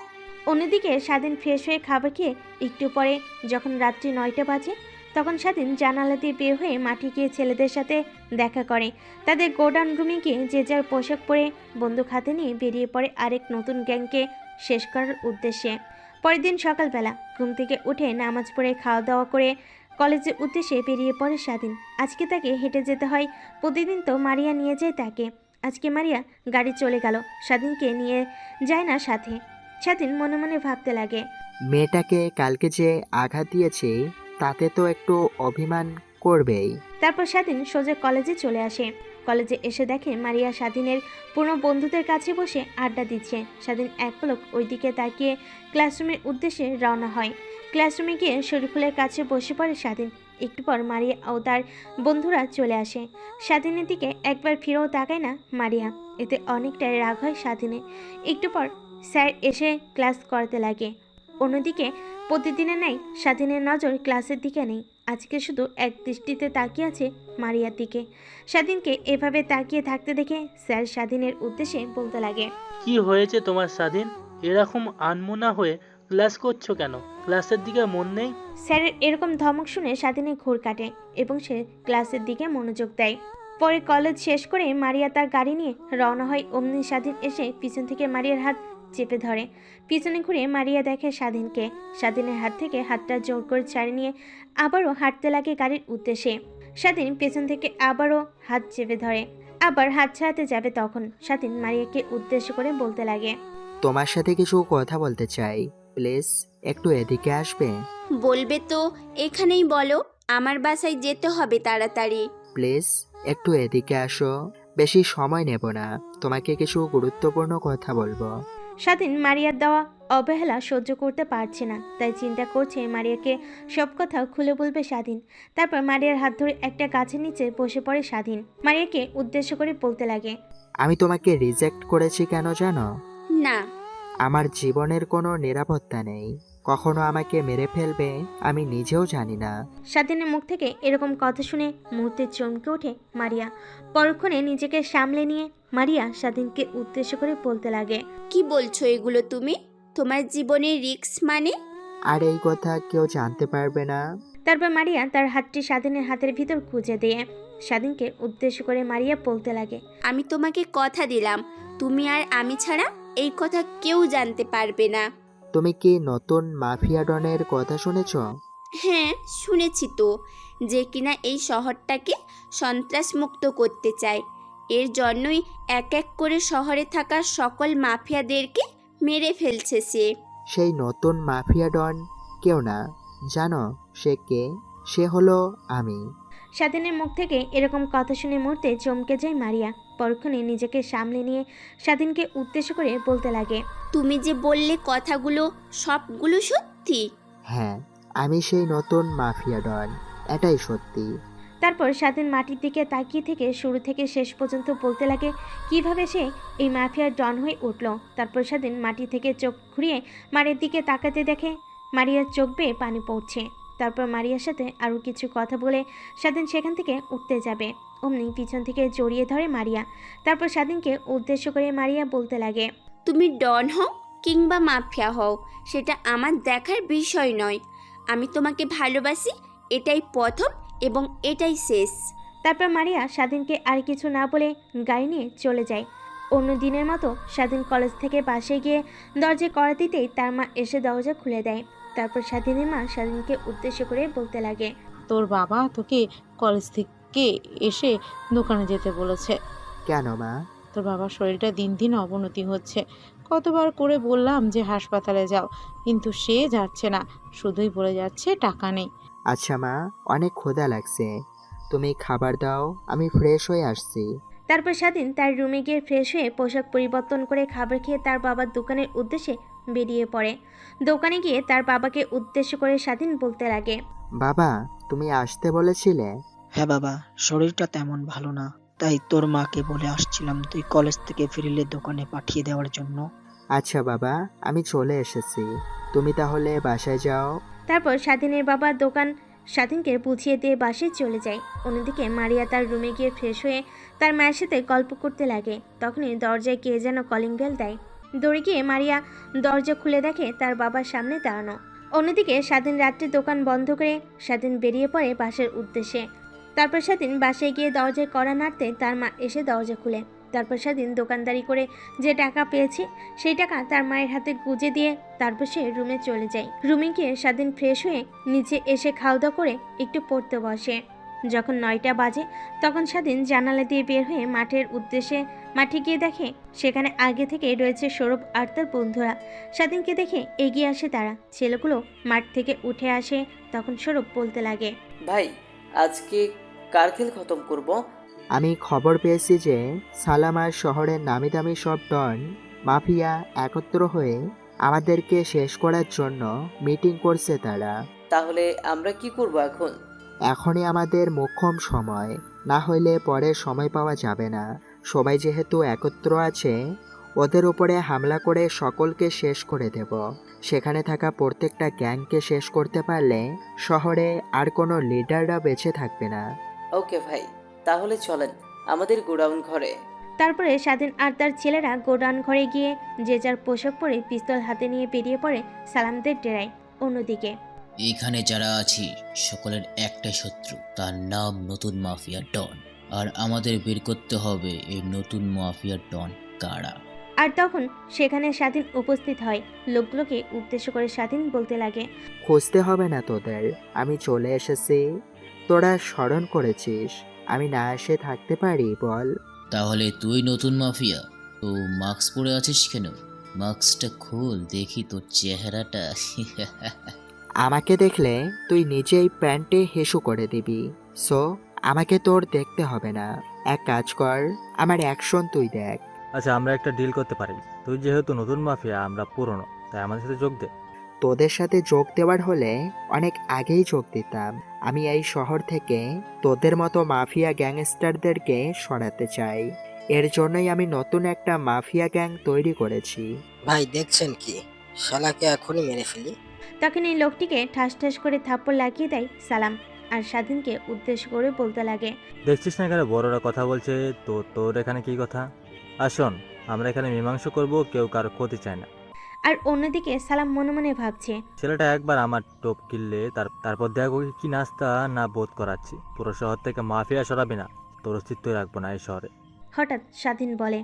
অন্যদিকে স্বাধীন ফ্রেশ হয়ে খাবার খেয়ে একটু পরে যখন রাত্রি 9টা বাজে তখন স্বাধীন জানালা দিয়ে বের হয়ে মাঠে গিয়ে ছেলেদের সাথে দেখা করে। তাদের গোডাউন রুমে গিয়ে যে যার পোশাক পরে বন্দুক হাতে নিয়ে বেরিয়ে পড়ে আরেক নতুন গ্যাংকে শেষ করার উদ্দেশ্যে। পরের দিন সকালবেলা ঘুম থেকে উঠে নামাজ পড়ে খাওয়া দাওয়া করে কলেজের উদ্দেশ্যে বেরিয়ে পড়ে স্বাধীন। আজকে তাকে হেঁটে যেতে হয়, প্রতিদিন তো মারিয়া নিয়ে যায় তাকে। আজকে মারিয়া গাড়ি চলে গেল, স্বাধীনকে নিয়ে যায় না সাথে। স্বাধীন মনে মনে ভাবতে লাগে, মেয়েটাকে কালকে যে আঘাত দিয়েছি তাতে তো একটু অভিমান করবেই। তারপর স্বাধীন সোজা কলেজে চলে আসে। কলেজে এসে দেখে মারিয়া স্বাধীনের পুরনো বন্ধুদের কাছে বসে আড্ডা দিচ্ছে। স্বাধীন এক পলক ওইদিকে তাকিয়ে ক্লাসরুমের উদ্দেশ্যে রওনা হয়। ক্লাসরুমে গিয়ে শরীফুলের কাছে বসে পড়ে স্বাধীন। একটু পর মারিয়া ও তার বন্ধুরা চলে আসে। স্বাধীনের দিকে একবার ফিরেও তাকায় না মারিয়া, এতে অনেকটাই রাগ হয় স্বাধীনে। একটু পর স্যার এসে ক্লাস করাতে লাগে। অন্যদিকে প্রতিদিনের ন্যায় স্বাধীনের নজর ক্লাসের দিকে নেই, আজকে শুধু এক দৃষ্টিতে তাকিয়ে আছে মারিয়ার দিকে। স্বাধীনকে এভাবে তাকিয়ে থাকতে দেখে স্যার স্বাধীনের উদ্দেশ্যে বলতে লাগে, কি হয়েছে তোমার স্বাধীন? এরকম আনমনা হয়ে ক্লাস করছো কেন? ক্লাসের দিকে মন নেই? স্যারের এরকম ধমক শুনে স্বাধীনের ঘোর কাটে এবং সে ক্লাসের দিকে মনোযোগ দেয়। পরে কলেজ শেষ করে মারিয়া তার গাড়ি নিয়ে রওনা হয়। অমনি স্বাধীন এসে পিছন থেকে মারিয়ার হাত চেপে ধরে। পিছনে ঘুরে মারিয়া দেখে স্বাধীনকে। স্বাধীনের হাত থেকে হাতটা জোর করে ছাড়িয়ে নিয়ে আবারও হাঁটতে লাগে গাড়ির উদ্দেশ্যে। স্বাধীন পেছন থেকে আবারও হাত চেপে ধরে, আবার হাত ছাড়াতে যাবে তখন স্বাধীন মারিয়াকে উদ্দেশ্য করে বলতে লাগে, তোমার সাথে কিছু কথা বলতে চাই, প্লিজ একটু এদিকে আসবে? বলবে তো এখানেই বলো, আমার বাসায় যেতে হবে তাড়াতাড়ি। প্লিজ একটু এদিকে আসো, বেশি সময় নেব না, তোমাকে কিছু গুরুত্বপূর্ণ কথা বলবো। স্বাধীন মারিয়ার দেওয়া অবহেলা সহ্য করতে পারছে না, তাই চিন্তা করছে মারিয়াকে সব কথা খুলে বলবে স্বাধীন। তারপর মারিয়ার হাত ধরে একটা গাছের নিচে বসে পড়ে স্বাধীন। মারিয়াকে উদ্দেশ্য করে বলতে লাগে, আমি তোমাকে রিজেক্ট করেছি কেন জানো? না। আমার জীবনের কোনো নিরাপত্তা নেই, কখনো আমাকে মেরে ফেলবে আমি নিজেও জানি না। স্বাধীনের মুখ থেকে এরকম কথা শুনে মুহূর্তে চমকে ওঠে মারিয়া। পরক্ষণে নিজেকে সামলে নিয়ে মারিয়া স্বাধীনকে উদ্দেশ্য করে বলতে লাগে, কি বলছো এগুলো তুমি? তোমার জীবনে রিস্ক মানে? আর এই কথা কেউ জানতে পারবে না। তারপর মারিয়া তার হাতটি স্বাধীনের হাতের ভিতর গুঁজে দিয়ে স্বাধীনকে উদ্দেশ্য করে মারিয়া বলতে লাগে, আমি তোমাকে কথা দিলাম, তুমি আর আমি ছাড়া এই কথা কেউ জানতে পারবে না। তুমি কি নতুন মাফিয়া ডনের কথা শুনেছ? হ্যাঁ, শুনেছি তো, যে কিনা এই শহরটাকে সন্ত্রাসমুক্ত করতে চায়। এর জন্যই এক এক করে শহরে থাকা সকল মাফিয়াদেরকে মেরে ফেলছে সে। সেই নতুন মাফিয়া ডন কেউ না, জানো সে কে? সে হলো আমি। স্বাধীনের মুখ থেকে এরকম কথা শুনে মুহূর্তে চমকে যায় মারিয়া। পরক্ষণে নিজেকে সামলে নিয়ে স্বাধীনকে উদ্দেশ্য করে বলতে লাগে, তুমি যে বললে কথাগুলো সবগুলো সত্যি? হ্যাঁ, আমি সেই নতুন মাফিয়া ডন, এটাই সত্যি। তারপর স্বাধীন মাটির দিকে তাকিয়ে থেকে শুরু থেকে শেষ পর্যন্ত বলতে লাগে কিভাবে সে এই মাফিয়ার ডন হয়ে উঠল। তারপর স্বাধীন মাটি থেকে চোখ ঘুরিয়ে মারিয়ার দিকে তাকাতে দেখে মারিয়ার চোখ বেয়ে পানি পড়ছে। তারপর মারিয়ার সাথে আরও কিছু কথা বলে স্বাধীন সেখান থেকে উঠতে যাবে, অমনি পিছন থেকে জড়িয়ে ধরে মারিয়া। তারপর স্বাধীনকে উদ্দেশ্য করে মারিয়া বলতে লাগে, তুমি ডন হও কিংবা মাফিয়া হও, সেটা আমার দেখার বিষয় নয়। আমি তোমাকে ভালোবাসি, এটাই প্রথম এবং এটাই শেষ। তারপর মারিয়া স্বাধীনকে আর কিছু না বলে গাড়ি নিয়ে চলে যায়। অন্য দিনের মতো স্বাধীন কলেজ থেকে বাসে গিয়ে দরজায় কড়া দিতেই তার মা এসে দরজা খুলে দেয়। তারপর স্বাধীনের মা স্বাধীনকে উদ্দেশ্য করে বলতে লাগে, তোর বাবা তোকে কলেজ থেকে এসে দোকানে যেতে বলেছে। কেন মা? তোর বাবার শরীরটা দিন দিন অবনতি হচ্ছে। কতবার করে বললাম যে হাসপাতালে যাও, কিন্তু সে যাচ্ছে না, শুধুই বলে যাচ্ছে টাকা নেই। আচ্ছা মা, অনেক ক্ষুধা লাগছে, তুমি খাবার দাও, আমি ফ্রেশ হয়ে আসছি। তারপর স্বাধীন তার রুমে গিয়ে ফ্রেশ হয়ে পোশাক পরিবর্তন করে খাবার খেয়ে তার বাবার দোকানের উদ্দেশ্যে বেরিয়ে পড়ে। দোকানে গিয়ে তার বাবাকে উদ্দেশ্য করে স্বাধীন বলতে লাগে, বাবা, তুমি আসতে বলেছিলে? হ্যাঁ বাবা, শরীরটা তেমন ভালো না, তাই তোর মাকে বলে আসছিলাম তুই কলেজ থেকে ফিরলে দোকানে পাঠিয়ে দেওয়ার জন্য। আচ্ছা বাবা, আমি চলে এসেছি, তুমি তাহলে বাসায় যাও। তারপর স্বাধীনের বাবা দোকান স্বাধীনকে বুঝিয়ে দিয়ে বাসায় চলে যায়। অন্যদিকে মারিয়া তার রুমে গিয়ে ফ্রেশ হয়ে তার মায়ের সাথে গল্প করতে লাগে। তখনই দরজায় কে যেন কলিং বেল দেয়। দৌড়ে গিয়ে মারিয়া দরজা খুলে দেখে তার বাবার সামনে দাঁড়ানো। অন্যদিকে স্বাধীন রাত্রে দোকান বন্ধ করে স্বাধীন বেরিয়ে পড়ে বাসার উদ্দেশ্যে। তারপর স্বাধীন বাসায় গিয়ে দরজায় কড়া নাড়তে তার মা এসে দরজা খুলে। তারপর স্বাধীন দোকানদারি করে যে টাকা পেয়েছে সেই টাকা তার মায়ের হাতে গুঁজে দিয়ে তারপর সে রুমে চলে যায়। রুমে গিয়ে স্বাধীন ফ্রেশ হয়ে নিচে এসে খাওয়া দাওয়া করে একটু পড়তে বসে। যখন 9টা বাজে তখন স্বাধীন জানালা দিয়ে বের হয়ে মাঠের উদ্দেশ্যে মাঠে গিয়ে দেখে সেখানে আগে থেকে রয়েছে সৌরভ আর তার বন্ধুরা। স্বাধীনকে দেখে এগিয়ে আসে তারা। ছেলেগুলো মাঠ থেকে উঠে আসে। তখন সৌরভ বলতে লাগে, ভাই, আজকে কার খেল খতম করব? আমি খবর পেয়েছি যে সালামার শহরের নামি দামি সব ডন মাফিয়া একত্র হয়ে আমাদেরকে শেষ করার জন্য মিটিং করছে তারা। তাহলে আমরা কি করব এখন? এখনই আমাদের মোক্ষম সময়, না হইলে পরে সময় পাওয়া যাবে না। সবাই যেহেতু একত্র আছে, ওদের উপরে হামলা করে সকলকে শেষ করে দেব। সেখানে থাকা প্রত্যেকটা গ্যাংকে শেষ করতে পারলে শহরে আর কোনো লিডাররা বেঁচে থাকবে না। ওকে ভাই, তাহলে চলেন আমাদের গোডাউন ঘরে। তারপরে স্বাধীন আর তার ছেলেরা গোডাউন ঘরে গিয়ে যে যার পোশাক পরে পিস্তল হাতে নিয়ে বেরিয়ে পড়ে সালামদের ডেরায়। অন্যদিকে এখানে যারা আছি সকলের একটাই শত্রু, তার নাম নতুন মাফিয়া ডন, আর আমাদের বের করতে হবে এই নতুন মাফিয়া ডন কারা। আর তখন সেখানে স্বাধীন উপস্থিত হয়। লোকগুলোকে উদ্দেশ্য করে স্বাধীন বলতে লাগে, খুঁজতে হবে না তোদের, আমি চলে এসেছি। তোরা স্মরণ করেছিস, আমি না এসে থাকতে পারি বল? তাহলে তুই নতুন মাফিয়া, তো মাস্ক পরে আছিস কেন? মাস্কটা খোল দেখি তোর চেহারাটা। আমাকে দেখলে তুই নিজেই প্যান্টে হেসু করে দিবি, সো আমাকে তোর দেখতে হবে না। এক কাজ কর, আমার অ্যাকশন তুই দেখ। আচ্ছা, আমরা একটা ডিল করতে পারি। তুই যেহেতু নতুন মাফিয়া, আমরা পুরনো, তাই আমাদের সাথে যোগ দে। তোদের সাথে যোগ দেওয়ার হলে অনেক আগেই যোগ দিতাম। আমি এই শহর থেকে তোদের মতো মাফিয়া গ্যাংস্টারদেরকে সরাতে চাই। এর জন্যই আমি নতুন একটা মাফিয়া গ্যাং তৈরি করেছি। ভাই দেখছেন কি, শালাকে এখনই মেরে ফেলি। তখন এই লোকটিকে ঠাস ঠাস করে থাপ্পড় লাগিয়ে দেয় সালাম। আর স্বাধীনকে উদ্দেশ্য করে বলতে লাগে, দেখছিস না এখানে বড়রা কথা বলছে, তো তোর এখানে কি কথা? আর শোন, আমরা এখানে মীমাংসা করব, কেউ কারো ক্ষতি চায় না। আর অন্যদিকে সালাম মনে মনে ভাবছে, ছেলেটা একবার আমার টোপ কিনলে তারপর দেখো কি নাস্তা না বোধ করাচ্ছি। পুরো শহর থেকে মাফিয়া সরাবি না, তোর অস্তিত্বই রাখবো না এই শহরে। হঠাৎ স্বাধীন বলে,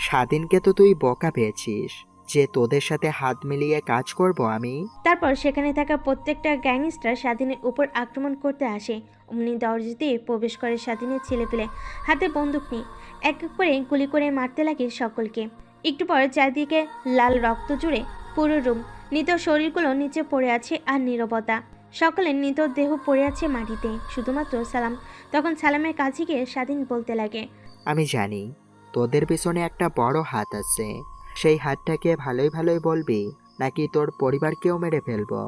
স্বাধীনকে তো তুই বকা পেয়েছিস যে তোদের সাথে হাত মিলিয়ে কাজ করব আমি। তারপর সেখানে থাকা প্রত্যেকটা গ্যাংস্টার স্বাধীনের উপর আক্রমণ করতে আসে। অমনি দরজা দিয়ে প্রবেশ করে স্বাধীনের ছেলেপেলে, হাতে বন্দুক নিয়ে এক এক করে গুলি করে মারতে লাগে সকলকে। একটু পর চারদিকে লাল রক্ত জুড়ে পুরো রুম, নিত শরীরগুলো নিচে পড়ে আছে আর নীরবতা। সকলের নিত দেহ পড়ে আছে মাটিতে, শুধুমাত্র সালাম। তখন সালামের কাছে গিয়ে স্বাধীন বলতে লাগে, আমি জানি তোদের পিছনে একটা বড় হাত আছে, সেই হাতটাকে ভালোই ভালোই বলবি নাকি তোর পরিবারকেও মেরে ফেলবো।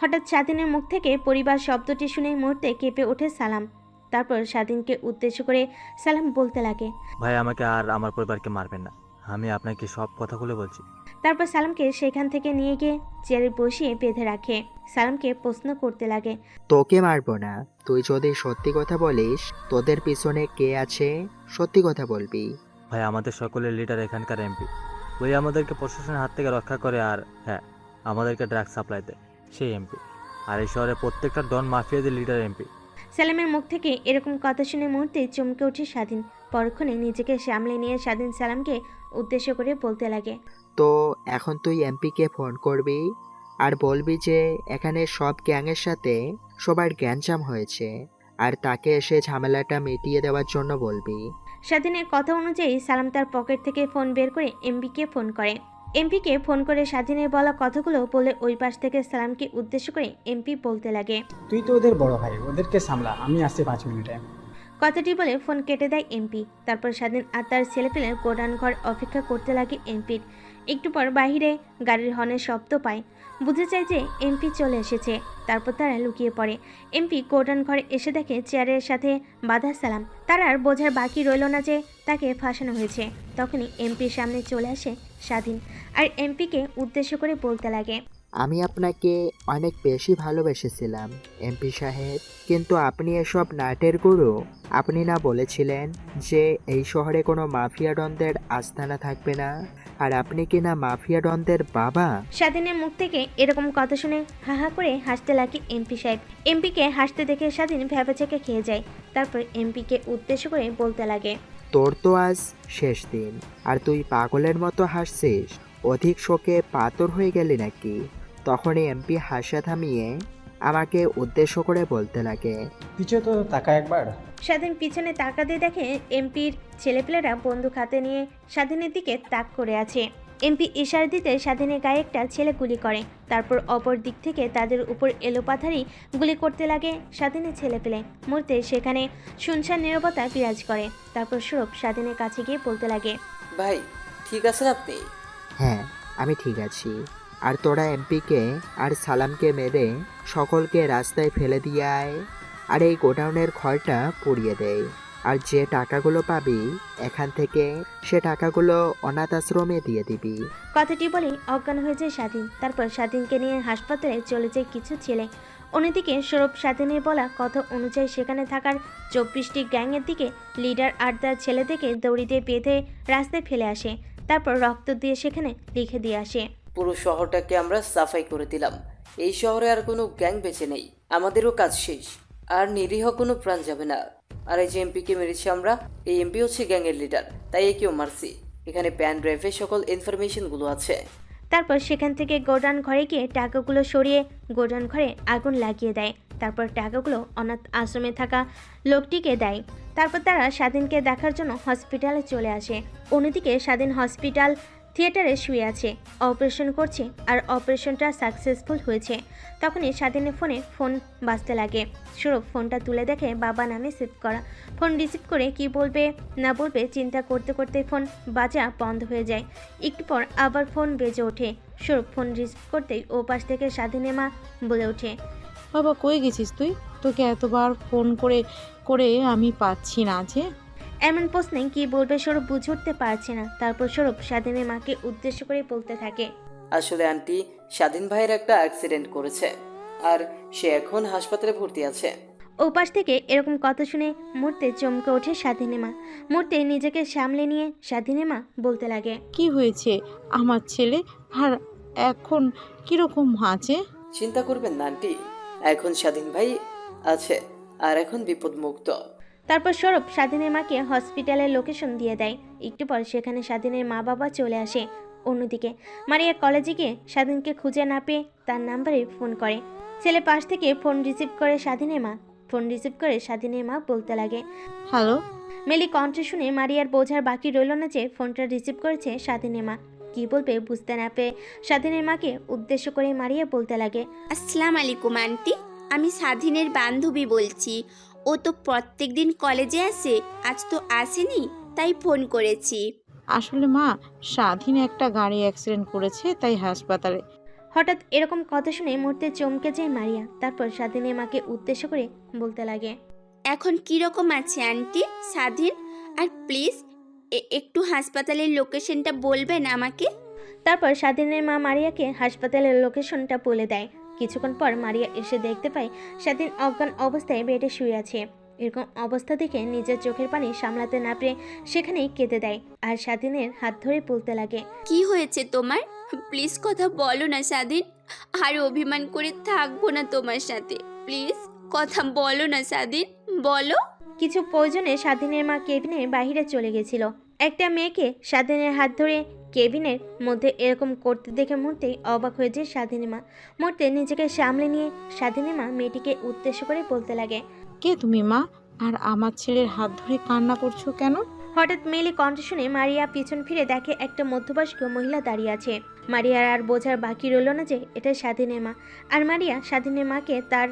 হঠাৎ স্বাধীনের মুখ থেকে পরিবার শব্দটি শুনে মুহূর্তে কেঁপে ওঠে সালাম। তারপর স্বাধীনকে উদ্দেশ্য করে সালাম বলতে লাগে, ভাই আমাকে আর আমার পরিবারকে মারবেন না, আমি আপনাকে সব কথা খুলে বলছি। তারপর সালামকে সেখান থেকে নিয়ে গিয়ে চেয়ারে বসিয়ে বেঁধে রাখে। সালামকে প্রশ্ন করতে লাগে, তোকে মারবো না, তুই যদি সত্যি কথা বলিস তোদের পিছনে কে আছে সত্যি কথা বলবি। ভাই আমাদের সকলের লিডার এখানকার এমপি, ওই আমাদেরকে প্রশাসনের হাত থেকে রক্ষা করে, আর হ্যাঁ আমাদেরকে ড্রাগ সাপ্লাই দেয় সেই এমপি। আর এই শহরে প্রত্যেকটা ডন মাফিয়াদের লিডার এমপি। সালামের মুখ থেকে এরকম কথা শুনে মুহূর্তে চমকে ওঠে স্বাধীন। পরক্ষণে নিজেকে সামলে নিয়ে স্বাধীন সালামকে উদ্দেশ্য করে বলতে লাগে, তো এখন তুই এমপিকে ফোন করবি আর বলবি যে এখানে সব গ্যাংয়ের সাথে সবার গ্যাঞ্জাম হয়েছে, আর তাকে এসে ঝামেলাটা মিটিয়ে দেওয়ার জন্য বলবি। স্বাধীনের কথা অনুযায়ী সালাম তার পকেট থেকে ফোন বের করে এমপিকে ফোন করে। এমপিকে ফোন করে স্বাধীনের বলা কথাগুলো বলে ওই পাশ থেকে সালামকে উদ্দেশ্য করে এমপি বলতে লাগে, তুই তো ওদের বড় ভাই, ওদেরকে সামলা, আমি আসছি 5 মিনিটে। কথাটি বলে ফোন কেটে দেয় এমপি। তারপর স্বাধীন আর তার ছেলেপেলের গোডাউন ঘর অপেক্ষা করতে লাগে এমপির। একটু পর বাহিরে গাড়ির হর্নের শব্দ পায়, বুঝে যায় যে এমপি চলে এসেছে। তারপর তারা লুকিয়ে পড়ে। এমপি গোডাউন ঘরে এসে দেখে চেয়ারের সাথে বাঁধা সালাম। তার আর বোঝার বাকি রইল না যে তাকে ফাঁসানো হয়েছে। তখনই এমপির সামনে চলে আসে স্বাধীন আর এমপিকে উদ্দেশ্য করে বলতে লাগে, আমি আপনাকে অনেক বেশি ভালোবেসেছিলাম এমপি সাহেব, কিন্তু আপনি এসব নাটের গুরু। আপনি না বলেছিলেন যে এই শহরে কোনো মাফিয়া ডনদের আস্তানা থাকবে না, আর আপনি কি না মাফিয়া ডনদের বাবা। স্বাধীনের মুখ থেকে এরকম কথা শুনে হা হা করে হাসতে লাগে এমপি সাহেব। এমপিকে হাসতে দেখে স্বাধীন ভ্যাবাচেকে খেয়ে যায়। তারপর এমপিকে উদ্দেশ্য করে বলতে লাগে, তোর তো আজ শেষ দিন, আর তুই পাগলের মতো হাসছিস, অধিক শোকে পাথর হয়ে গেলি নাকি। তখনই এমপি হাসা থামিয়ে আমাকে উদ্দেশ্য করে বলতে লাগে, পিছনে তো তাকা একবার। স্বাধীন পিছনে তাকাতে দেখে এমপির ছেলেপেলেরা বন্দুক হাতে নিয়ে স্বাধীনের দিকে তাক করে আছে। এমপি ইশারা দিতে স্বাধীনের গায়ে একটা ছেলে গুলি করে। তারপর অপর দিক থেকে তাদের উপর এলোপাথারি গুলি করতে লাগে স্বাধীনের ছেলেপেলে। মুহূর্তে সেখানে শুনশান নীরবতা বিরাজ করে। তারপর সৌরভ স্বাধীনের কাছে গিয়ে বলতে লাগে, ভাই ঠিক আছেন আপনি? হ্যাঁ আমি ঠিক আছি, আর তোরা এমপিকে আর সালামকে মেরে সকলকে রাস্তায় ফেলে দিয়ে আয়, আর এই গোডাউনের ঘরটা পুড়িয়ে দেয়। আর যে টাকাগুলো পাবি এখান থেকে সে টাকাগুলো অনাথ আশ্রমে দিয়ে দিবি। কথাটি বলেই অজ্ঞান হয়ে যায় স্বাধীন। তারপর স্বাধীনকে নিয়ে হাসপাতালে চলে যায় কিছু ছেলে। অন্যদিকে সৌরভ স্বাধীনের বলা কথা অনুযায়ী সেখানে থাকার 24টি গ্যাংয়ের দিকে লিডার আর তার ছেলেদেরকে দড়ি দিয়ে বেঁধে রাস্তায় ফেলে আসে। তারপর রক্ত দিয়ে সেখানে লিখে দিয়ে আসে, পুরো শহরটাকে আমরা সাফাই করে দিলাম। এই শহরে আর কোনো গ্যাং বেঁচে নেই, আমাদেরও কাজ শেষ, আর নিরীহ কোনো প্রাণ যাবে না। আর এই যে এমপিকে মেরেছি আমরা, এই এমপি হচ্ছে গ্যাংয়ের লিডার, তাই একেও মারছি। এখানে প্যান ড্রাইভে সকল ইনফরমেশনগুলো আছে। তারপর সেখান থেকে গোডাউন ঘরে গিয়ে টাকাগুলো সরিয়ে গোডাউন ঘরে আগুন লাগিয়ে দেয়। তারপর টাকাগুলো অনাথ আশ্রমে থাকা লোকটিকে দেয়। তারপর তারা স্বাধীনকে দেখার জন্য হসপিটালে চলে আসে। অন্যদিকে স্বাধীন হসপিটাল থিয়েটারে শুয়ে আছে, অপারেশন করছে, আর অপারেশনটা সাকসেসফুল হয়েছে। তখনই স্বাধীনের ফোন বাজতে লাগে। সৌরভ ফোনটা তুলে দেখে বাবা নামে সেভ করা। ফোন রিসিভ করে কি বলবে না বলবে চিন্তা করতে করতে ফোন বাজা বন্ধ হয়ে যায়। একটু পর আবার ফোন বেজে ওঠে। সৌরভ ফোন রিসিভ করতেই ও পাশ থেকে স্বাধীনের মা বলে ওঠে, বাবা কই গেছিস তুই? তোকে এতবার ফোন করে করে আমি পাচ্ছি না যে। এমন প্রশ্নে কি বলবে সৌরভ বুঝে উঠতে পারছে না। তারপর সৌরভ স্বাধীনের মাকে উদ্দেশ্য করে বলতে থাকে, আসলে আন্টি, স্বাধীন ভাইয়ের একটা অ্যাক্সিডেন্ট করেছে আর সে এখন হাসপাতালে ভর্তি আছে। ওপাশ থেকে এরকম কথা শুনে মুহূর্তে চমকে ওঠে স্বাধীনের মা। মুহূর্তে নিজেকে সামলে নিয়ে স্বাধীনের মা বলতে লাগে, কি হয়েছে আমার ছেলে আর এখন কিরকম আছে? চিন্তা করবেন না আন্টি, এখন স্বাধীন ভাই আছে আর এখন বিপদ মুক্ত। তারপর সৌরভ স্বাধীনের মাকে হসপিটালের লোকেশন দিয়ে দেয়। একটু পর সেখানে স্বাধীনের মা বাবা চলে আসে। অন্যদিকে মারিয়া কলেজে গিয়ে স্বাধীনকে খুঁজে না পেয়ে তার নাম্বারে ফোন করে। ছেলে পাশ থেকে ফোন রিসিভ করে স্বাধীনের মা। ফোন রিসিভ করে স্বাধীনের মা বলতে লাগে, হ্যালো। মেলি কণ্ঠ শুনে মারিয়ার বোঝার বাকি রইল না যে ফোনটা রিসিভ করেছে স্বাধীনের মা। কি বলবে বুঝতে না পেয়ে স্বাধীনের মাকে উদ্দেশ্য করে মারিয়া বলতে লাগে, আসসালামু আলাইকুম আন্টি, আমি স্বাধীনের বান্ধবী বলছি। ও তো প্রত্যেক দিন কলেজে আসে, আজ তো আসেনি, তাই ফোন করেছি। আসলে মা, স্বাধীন একটা গাড়ি অ্যাক্সিডেন্ট করেছে, তাই হাসপাতালে। হঠাৎ এরকম কথা শুনে মুহূর্তে চমকে যায় মারিয়া। তারপর স্বাধীনের মাকে উদ্দেশ্য করে বলতে লাগে, এখন কীরকম আছে আন্টি স্বাধীন? আর প্লিজ একটু হাসপাতালের লোকেশনটা বলবেন আমাকে। তারপর স্বাধীনের মা মারিয়াকে হাসপাতালের লোকেশনটা বলে দেয়। কিছুক্ষণ পর মারিয়া এসে দেখতে পায় স্বাধীন অজ্ঞান অবস্থায় বেডে শুয়ে আছে। এরকম অবস্থা দেখে নিজের চোখের পানি সামলাতে না পেরে সেখানেই কেঁদে দেয় আর স্বাধীনের হাত ধরে বলতে লাগে, কি হয়েছে তোমার? প্লিজ কথা বলো না স্বাধীন, আর অভিমান করে থাকবো না তোমার সাথে। প্লিজ কথা বলো না স্বাধীন, বলো। কিছু প্রয়োজনে স্বাধীনের মা কেবিনের বাইরে চলে গেছিল। একটা মেয়েকে স্বাধীনের হাত ধরে কেবিনের মধ্যে এরকম করতে দেখে মুহূর্তেই অবাক হয়ে যায় স্বাধীনের মা। মুহূর্তে নিজেকে সামলে নিয়ে স্বাধীনের মা মেয়েটিকে উদ্দেশ্য করে বলতে লাগে, কে তুমি মা? আর আমার ছেলের হাত ধরে কান্না করছো কেন? হঠাৎ মেয়েলি কণ্ঠ শুনে মারিয়া পিছন ফিরে দেখে একটা মধ্যবয়স্ক মহিলা দাঁড়িয়ে আছে। মারিয়ার আর বোঝার বাকি রইল না যে এটা স্বাধীনের মা। আর মারিয়া স্বাধীনের মাকে তার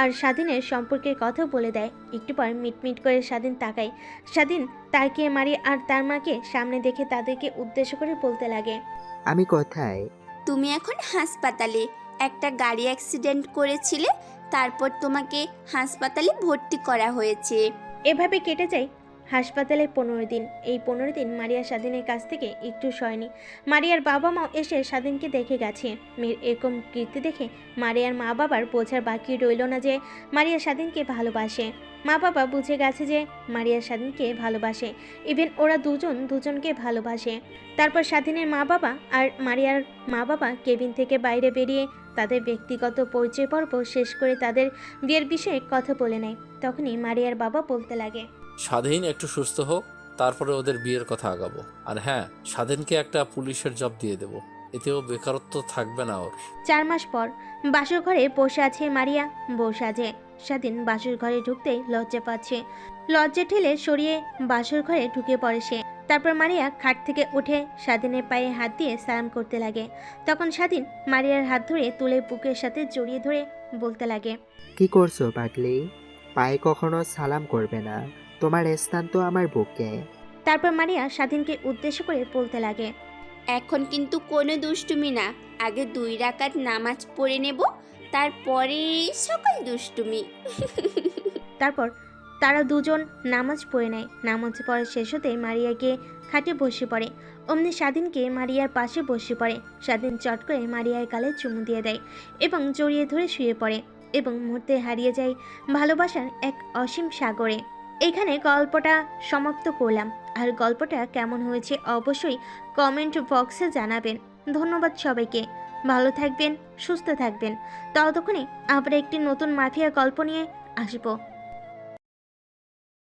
আর স্বাধীনের সম্পর্কের কথা বলে দেয়। একটু পর মিটমিট করে স্বাধীন তাকায়। স্বাধীন তাকিয়ে মারিয়া আর তার মাকে সামনে দেখে তাদেরকে উদ্দেশ্য করে বলতে লাগে, আমি কোথায়? তুমি এখন হাসপাতালে। একটা গাড়ি অ্যাক্সিডেন্ট করেছিলে, তারপর তোমাকে হাসপাতালে ভর্তি করা হয়েছে। এভাবে কেটে যায় হাসপাতালে 15 দিন। এই 15 দিন মারিয়া স্বাধীনের কাছ থেকে একটু সয়নি। মারিয়ার বাবা মাও এসে স্বাধীনকে দেখে গেছে। মেয়ের এরকম কীর্তি দেখে মারিয়ার মা বাবার বোঝার বাকি রইল না যে মারিয়া স্বাধীনকে ভালোবাসে। মা বাবা বুঝে গেছে যে মারিয়া স্বাধীনকে ভালোবাসে। ইভেন ওরা দুজনকে ভালোবাসে। তারপর স্বাধীনের মা বাবা আর মারিয়ার মা বাবা কেবিন থেকে বাইরে বেরিয়ে তাদের ব্যক্তিগত পরিচয় পর্ব শেষ করে তাদের বিয়ের বিষয়ে কথা বলে নেয়। তখনই মারিয়ার বাবা বলতে লাগে, স্বাধীন একটু সুস্থ হোক, তারপরে ওদের বিয়ের কথা আগাবো। আর হ্যাঁ, স্বাধীনকে একটা পুলিশের জব দিয়ে দেবো, এতেও বেকারত্ব থাকবে না ওর। 4 মাস পর বাসর ঘরে বসে আছে মারিয়া বউ সাজে। স্বাধীন বাসর ঘরে ঢুকতেই লজ্জা পাচ্ছে। লজ্জা ঠেলে সরিয়ে বাসর ঘরে ঢুকে পড়ে সে। তারপর মারিয়া খাট থেকে উঠে স্বাধীনের পায়ে হাত দিয়ে সালাম করতে লাগে। তখন স্বাধীন মারিয়ার হাত ধরে তুলে বুকের সাথে জড়িয়ে ধরে বলতে লাগে, কি করছো পাগলি? পায়ে কখনো সালাম করবে না, তোমার স্থান তো আমার বুকে। তারপর মারিয়া স্বাধীনকে উদ্দেশ্য করে বলতে লাগে, এখন কিন্তু কোনো দুষ্টুমি না, আগে 2 রাকাত নামাজ পড়ে নেব, তারপরে সকল দুষ্টুমি। তারপর তারা দুজন নামাজ পড়ে নেয়। নামাজ পড়া শেষ হতেই মারিয়া গিয়ে খাটে বসে পড়ে। অমনি স্বাধীনকে মারিয়ার পাশে বসে পড়ে। স্বাধীন চট করে মারিয়ার গালে চুমু দিয়ে দেয় এবং জড়িয়ে ধরে শুয়ে পড়ে এবং মুহূর্তে হারিয়ে যায় ভালোবাসার এক অসীম সাগরে। এখানে গল্পটা সমাপ্ত করলাম। আর গল্পটা কেমন হয়েছে অবশ্যই কমেন্ট বক্সে জানাবেন। ধন্যবাদ সবাইকে। ভালো থাকবেন, সুস্থ থাকবেন। ততক্ষণে আবার একটি নতুন মাফিয়া গল্প নিয়ে আসবো।